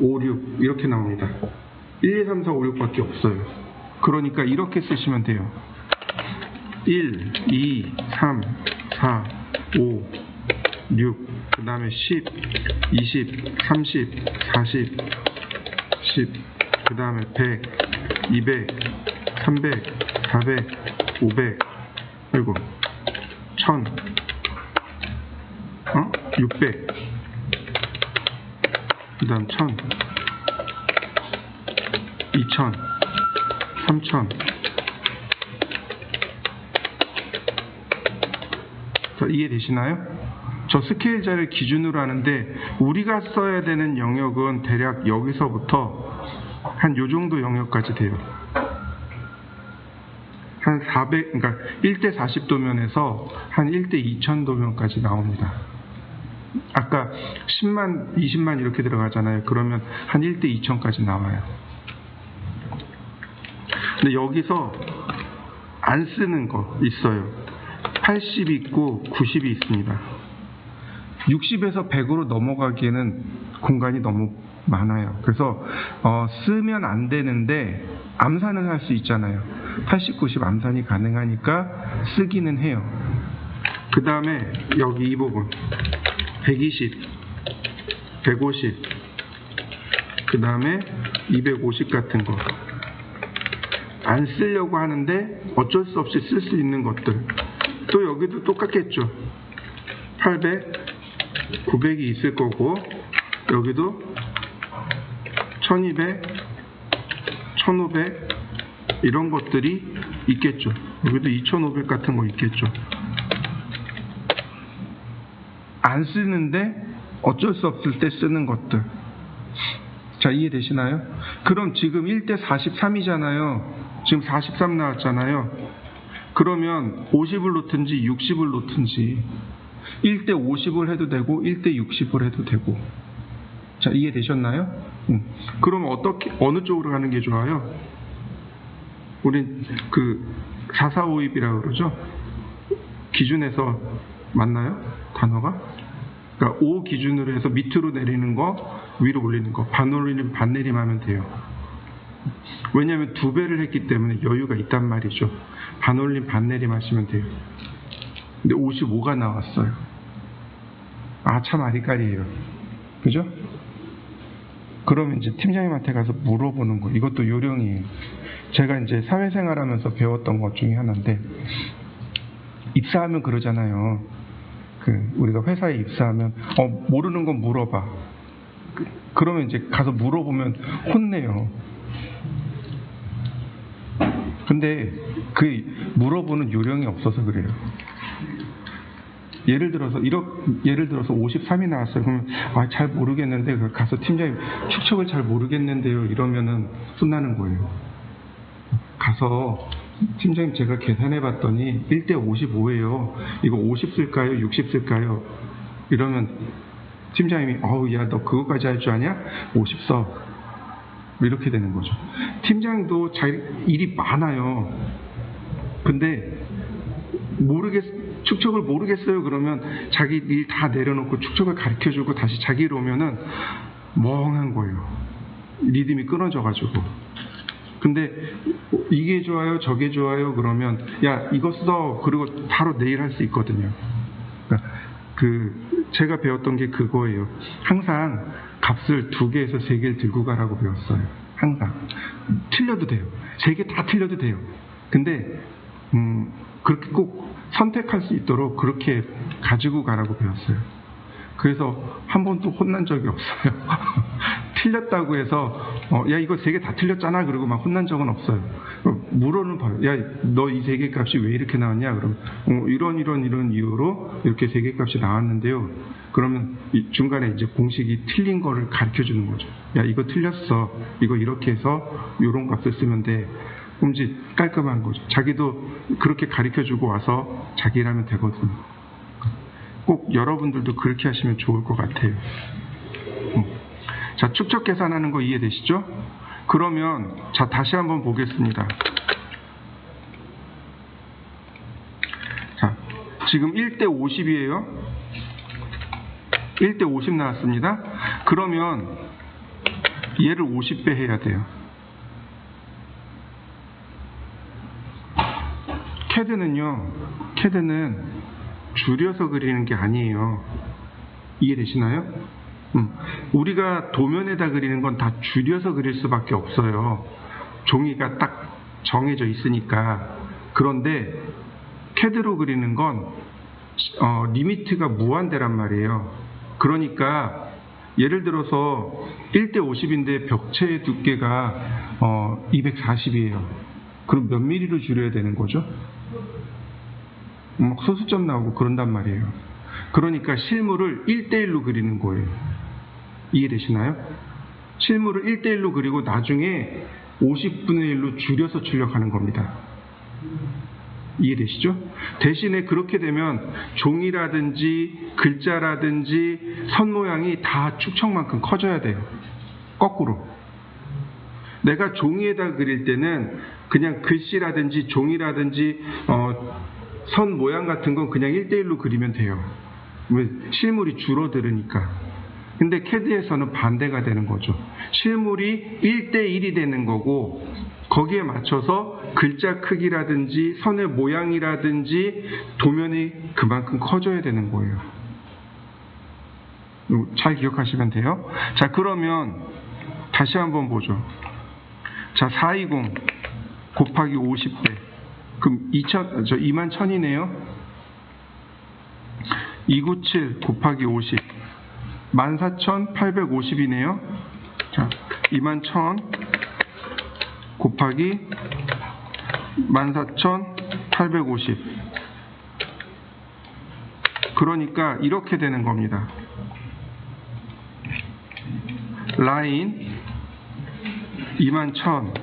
5, 6 이렇게 나옵니다. 1, 2, 3, 4, 5, 6밖에 없어요. 그러니까 이렇게 쓰시면 돼요. 1, 2, 3, 4, 5, 6, 그 다음에 10, 20, 30, 40, 10, 그 다음에 100, 200, 300, 400, 500, 아이고, 1000, 600, 그 다음 1000, 2000, 3000, 자, 이해되시나요? 저 스케일자를 기준으로 하는데 우리가 써야 되는 영역은 대략 여기서부터 한 요 정도 영역까지 돼요. 한 400, 그러니까 1대 40도면에서 한 1대 2000도면까지 나옵니다. 아까 10만, 20만 이렇게 들어가잖아요. 그러면 한 1대 2000까지 나와요. 근데 여기서 안 쓰는 거 있어요. 80 있고 90이 있습니다. 60에서 100으로 넘어가기에는 공간이 너무 많아요. 그래서 쓰면 안 되는데 암산은 할 수 있잖아요. 80, 90 암산이 가능하니까 쓰기는 해요. 그 다음에 여기 이 부분 120, 150, 그 다음에 250 같은 거 안 쓰려고 하는데 어쩔 수 없이 쓸 수 있는 것들, 또 여기도 똑같겠죠. 800, 900이 있을 거고, 여기도 1200, 1500 이런 것들이 있겠죠. 여기도 2500 같은 거 있겠죠. 안 쓰는데 어쩔 수 없을 때 쓰는 것들. 자, 이해되시나요? 그럼 지금 1대 43이잖아요. 지금 43 나왔잖아요. 그러면 50을 놓든지 60을 놓든지 1대 50을 해도 되고 1대 60을 해도 되고. 자, 이해되셨나요? 그럼 어느 쪽으로 가는 게 좋아요? 우린 그 4452이라고 그러죠? 기준에서 맞나요? 단어가? 그러니까 5 기준으로 해서 밑으로 내리는 거, 위로 올리는 거, 반 올리는 반 내림 하면 돼요. 왜냐하면 2배를 했기 때문에 여유가 있단 말이죠. 반 올림 반 내림 하시면 돼요. 근데 55가 나왔어요. 아, 참 아리까리예요. 그죠? 그러면 이제 팀장님한테 가서 물어보는 거. 이것도 요령이에요. 제가 이제 사회생활 하면서 배웠던 것 중에 하나인데, 입사하면 그러잖아요. 우리가 회사에 입사하면 모르는 건 물어봐. 그러면 이제 가서 물어보면 혼내요. 근데 그 물어보는 요령이 없어서 그래요. 예를 들어서 53이 나왔어요. 그러면 잘 모르겠는데, 가서 팀장님 축척을 잘 모르겠는데요. 이러면은 혼나는 거예요. 가서 팀장님 제가 계산해 봤더니 1대 55예요. 이거 50 쓸까요? 60 쓸까요? 이러면 팀장님이 야, 너 그거까지 할 줄 아냐? 50 써. 이렇게 되는 거죠. 팀장도 일이 많아요. 근데 축척을 모르겠어요. 그러면 자기 일 다 내려놓고 축척을 가르쳐주고 다시 자기 일 오면은 멍한 거예요. 리듬이 끊어져가지고. 근데 이게 좋아요, 저게 좋아요. 그러면 야, 이거 써. 그리고 바로 내일 할 수 있거든요. 그러니까 제가 배웠던 게 그거예요. 항상 값을 2개에서 3개를 들고 가라고 배웠어요. 항상. 틀려도 돼요. 3개 다 틀려도 돼요. 근데 그렇게 꼭 선택할 수 있도록 그렇게 가지고 가라고 배웠어요. 그래서 한 번도 혼난 적이 없어요. 틀렸다고 해서 야, 이거 3개 다 틀렸잖아. 그러고 막 혼난 적은 없어요. 물어는 봐요. 야, 너 이 3개 값이 왜 이렇게 나왔냐? 그러면 이런 이유로 이렇게 3개 값이 나왔는데요. 그러면 중간에 이제 공식이 틀린 거를 가르쳐 주는 거죠. 야, 이거 틀렸어. 이거 이렇게 해서 이런 값을 쓰면 돼. 그럼 이제 깔끔한 거죠. 자기도 그렇게 가르쳐 주고 와서 자기 일 하면 되거든요. 꼭 여러분들도 그렇게 하시면 좋을 것 같아요. 자, 축척 계산하는 거 이해되시죠? 그러면 자, 다시 한번 보겠습니다. 자, 지금 1대 50이에요. 1대 50 나왔습니다. 그러면 얘를 50배 해야 돼요. 캐드는 줄여서 그리는 게 아니에요. 이해되시나요? 우리가 도면에다 그리는 건 다 줄여서 그릴 수밖에 없어요. 종이가 딱 정해져 있으니까. 그런데 캐드로 그리는 건 리미트가 무한대란 말이에요. 그러니까 예를 들어서 1대 50인데 벽체의 두께가 240이에요. 그럼 몇 미리로 줄여야 되는 거죠? 막 소수점 나오고 그런단 말이에요. 그러니까 실물을 1대1로 그리는 거예요. 이해되시나요? 실물을 1대1로 그리고 나중에 50분의 1로 줄여서 출력하는 겁니다. 이해되시죠? 대신에 그렇게 되면 종이라든지 글자라든지 선 모양이 다 축척만큼 커져야 돼요. 거꾸로. 내가 종이에다 그릴 때는 그냥 글씨라든지 종이라든지 선 모양 같은 건 그냥 1대1로 그리면 돼요. 왜? 실물이 줄어들으니까. 근데 CAD에서는 반대가 되는 거죠. 실물이 1대1이 되는 거고 거기에 맞춰서 글자 크기라든지 선의 모양이라든지 도면이 그만큼 커져야 되는 거예요. 잘 기억하시면 돼요. 자, 그러면 다시 한번 보죠. 자, 420 곱하기 50배. 그럼 21,000이네요. 297 곱하기 50. 14,850이네요. 자, 21,000 곱하기 14,850. 그러니까 이렇게 되는 겁니다. 라인 21,000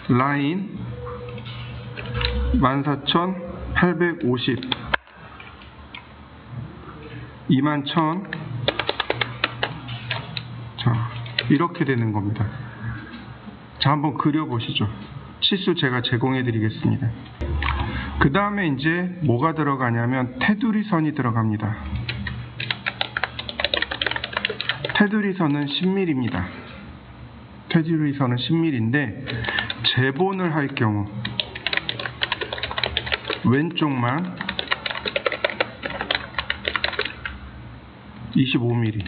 라인 14,850 21,000 자, 이렇게 되는 겁니다. 자, 한번 그려보시죠. 치수 제가 제공해 드리겠습니다. 그 다음에 이제 뭐가 들어가냐면 테두리 선이 들어갑니다. 테두리 선은 10mm입니다. 테두리 선은 10mm인데 제본을 할 경우 왼쪽만 25mm.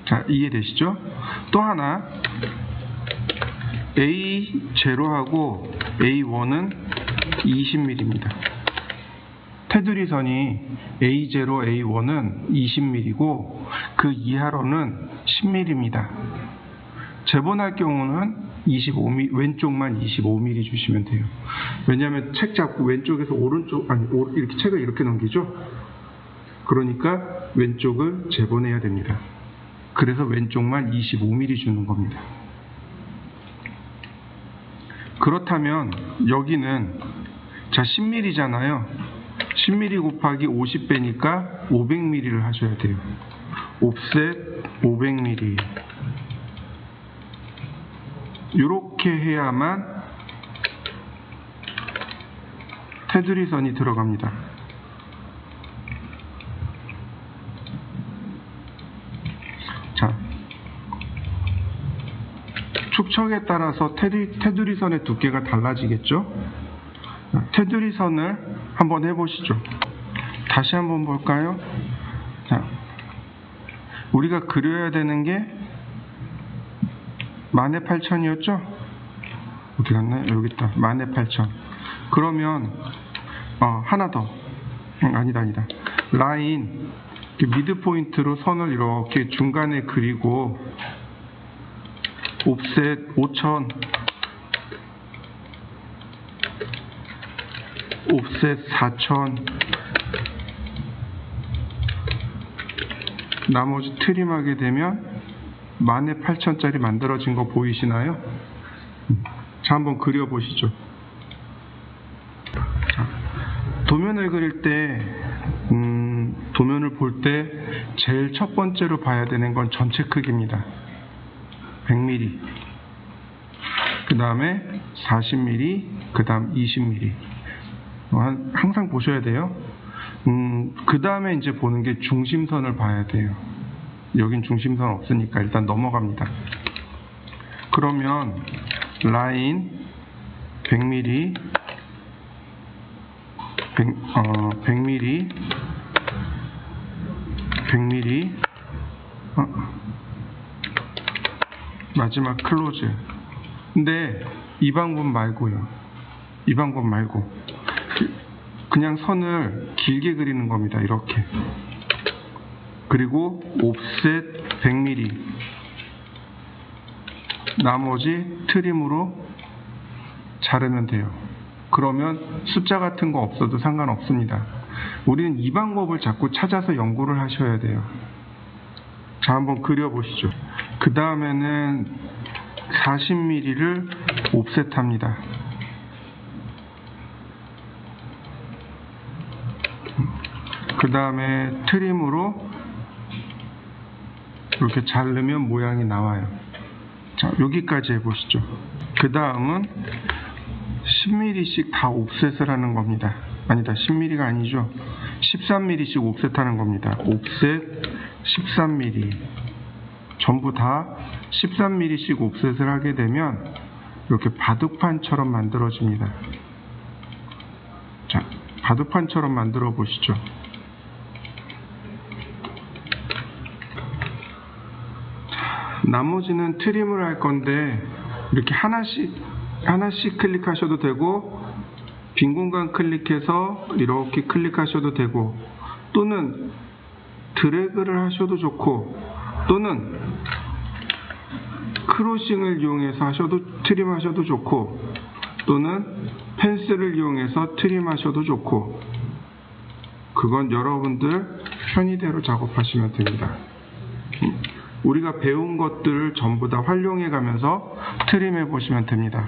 자, 이해되시죠? 또 하나 A0하고 A1은 20mm입니다. 테두리선이 A0, A1은 20mm고 그 이하로는 10mm입니다. 제본할 경우는 25mm, 왼쪽만 25mm 주시면 돼요. 왜냐하면 책 잡고 왼쪽에서 오른쪽, 이렇게 책을 이렇게 넘기죠? 그러니까 왼쪽을 제본해야 됩니다. 그래서 왼쪽만 25mm 주는 겁니다. 그렇다면 여기는 자 10mm잖아요. 10mm 곱하기 50배니까 500mm를 하셔야 돼요. 옵셋 500mm. 이렇게 해야만 테두리선이 들어갑니다. 자, 축척에 따라서 테두리선의 두께가 달라지겠죠? 테두리선을 한번 해보시죠. 다시 한번 볼까요? 자, 우리가 그려야 되는 게 18,000이었죠? 어디 갔나요? 여기 있다. 18,000. 그러면 하나 더. 아니다. 라인 미드 포인트로 선을 이렇게 중간에 그리고 옵셋 5,000, 옵셋 4,000, 나머지 트림하게 되면 18,000짜리 만들어진 거 보이시나요? 자, 한번 그려보시죠. 자, 도면을 그릴 때 도면을 볼 때 제일 첫 번째로 봐야 되는 건 전체 크기입니다. 100mm, 그 다음에 40mm, 그 다음 20mm. 항상 보셔야 돼요. 그 다음에 이제 보는 게 중심선을 봐야 돼요. 여긴 중심선 없으니까 일단 넘어갑니다. 그러면 라인 100mm, 100mm, 100mm, 마지막 클로즈. 근데 이 방법 말고요. 이 방법 말고 그냥 선을 길게 그리는 겁니다. 이렇게. 그리고 옵셋 100mm, 나머지 트림으로 자르면 돼요. 그러면 숫자 같은 거 없어도 상관없습니다. 우리는 이 방법을 자꾸 찾아서 연구를 하셔야 돼요. 자, 한번 그려보시죠. 그 다음에는 40mm를 옵셋합니다. 그 다음에 트림으로 이렇게 자르면 모양이 나와요. 자, 여기까지 해보시죠. 그 다음은 10mm씩 다 옵셋을 하는 겁니다. 아니다, 10mm가 아니죠. 13mm씩 옵셋하는 겁니다. 옵셋 13mm. 전부 다 13mm씩 옵셋을 하게 되면 이렇게 바둑판처럼 만들어집니다. 자, 바둑판처럼 만들어 보시죠. 나머지는 트림을 할 건데 이렇게 하나씩 클릭하셔도 되고 빈 공간 클릭해서 이렇게 클릭하셔도 되고 또는 드래그를 하셔도 좋고 또는 크로싱을 이용해서 트림하셔도 좋고 또는 펜슬을 이용해서 트림하셔도 좋고 그건 여러분들 편의대로 작업하시면 됩니다. 우리가 배운 것들을 전부 다 활용해 가면서 트림해 보시면 됩니다.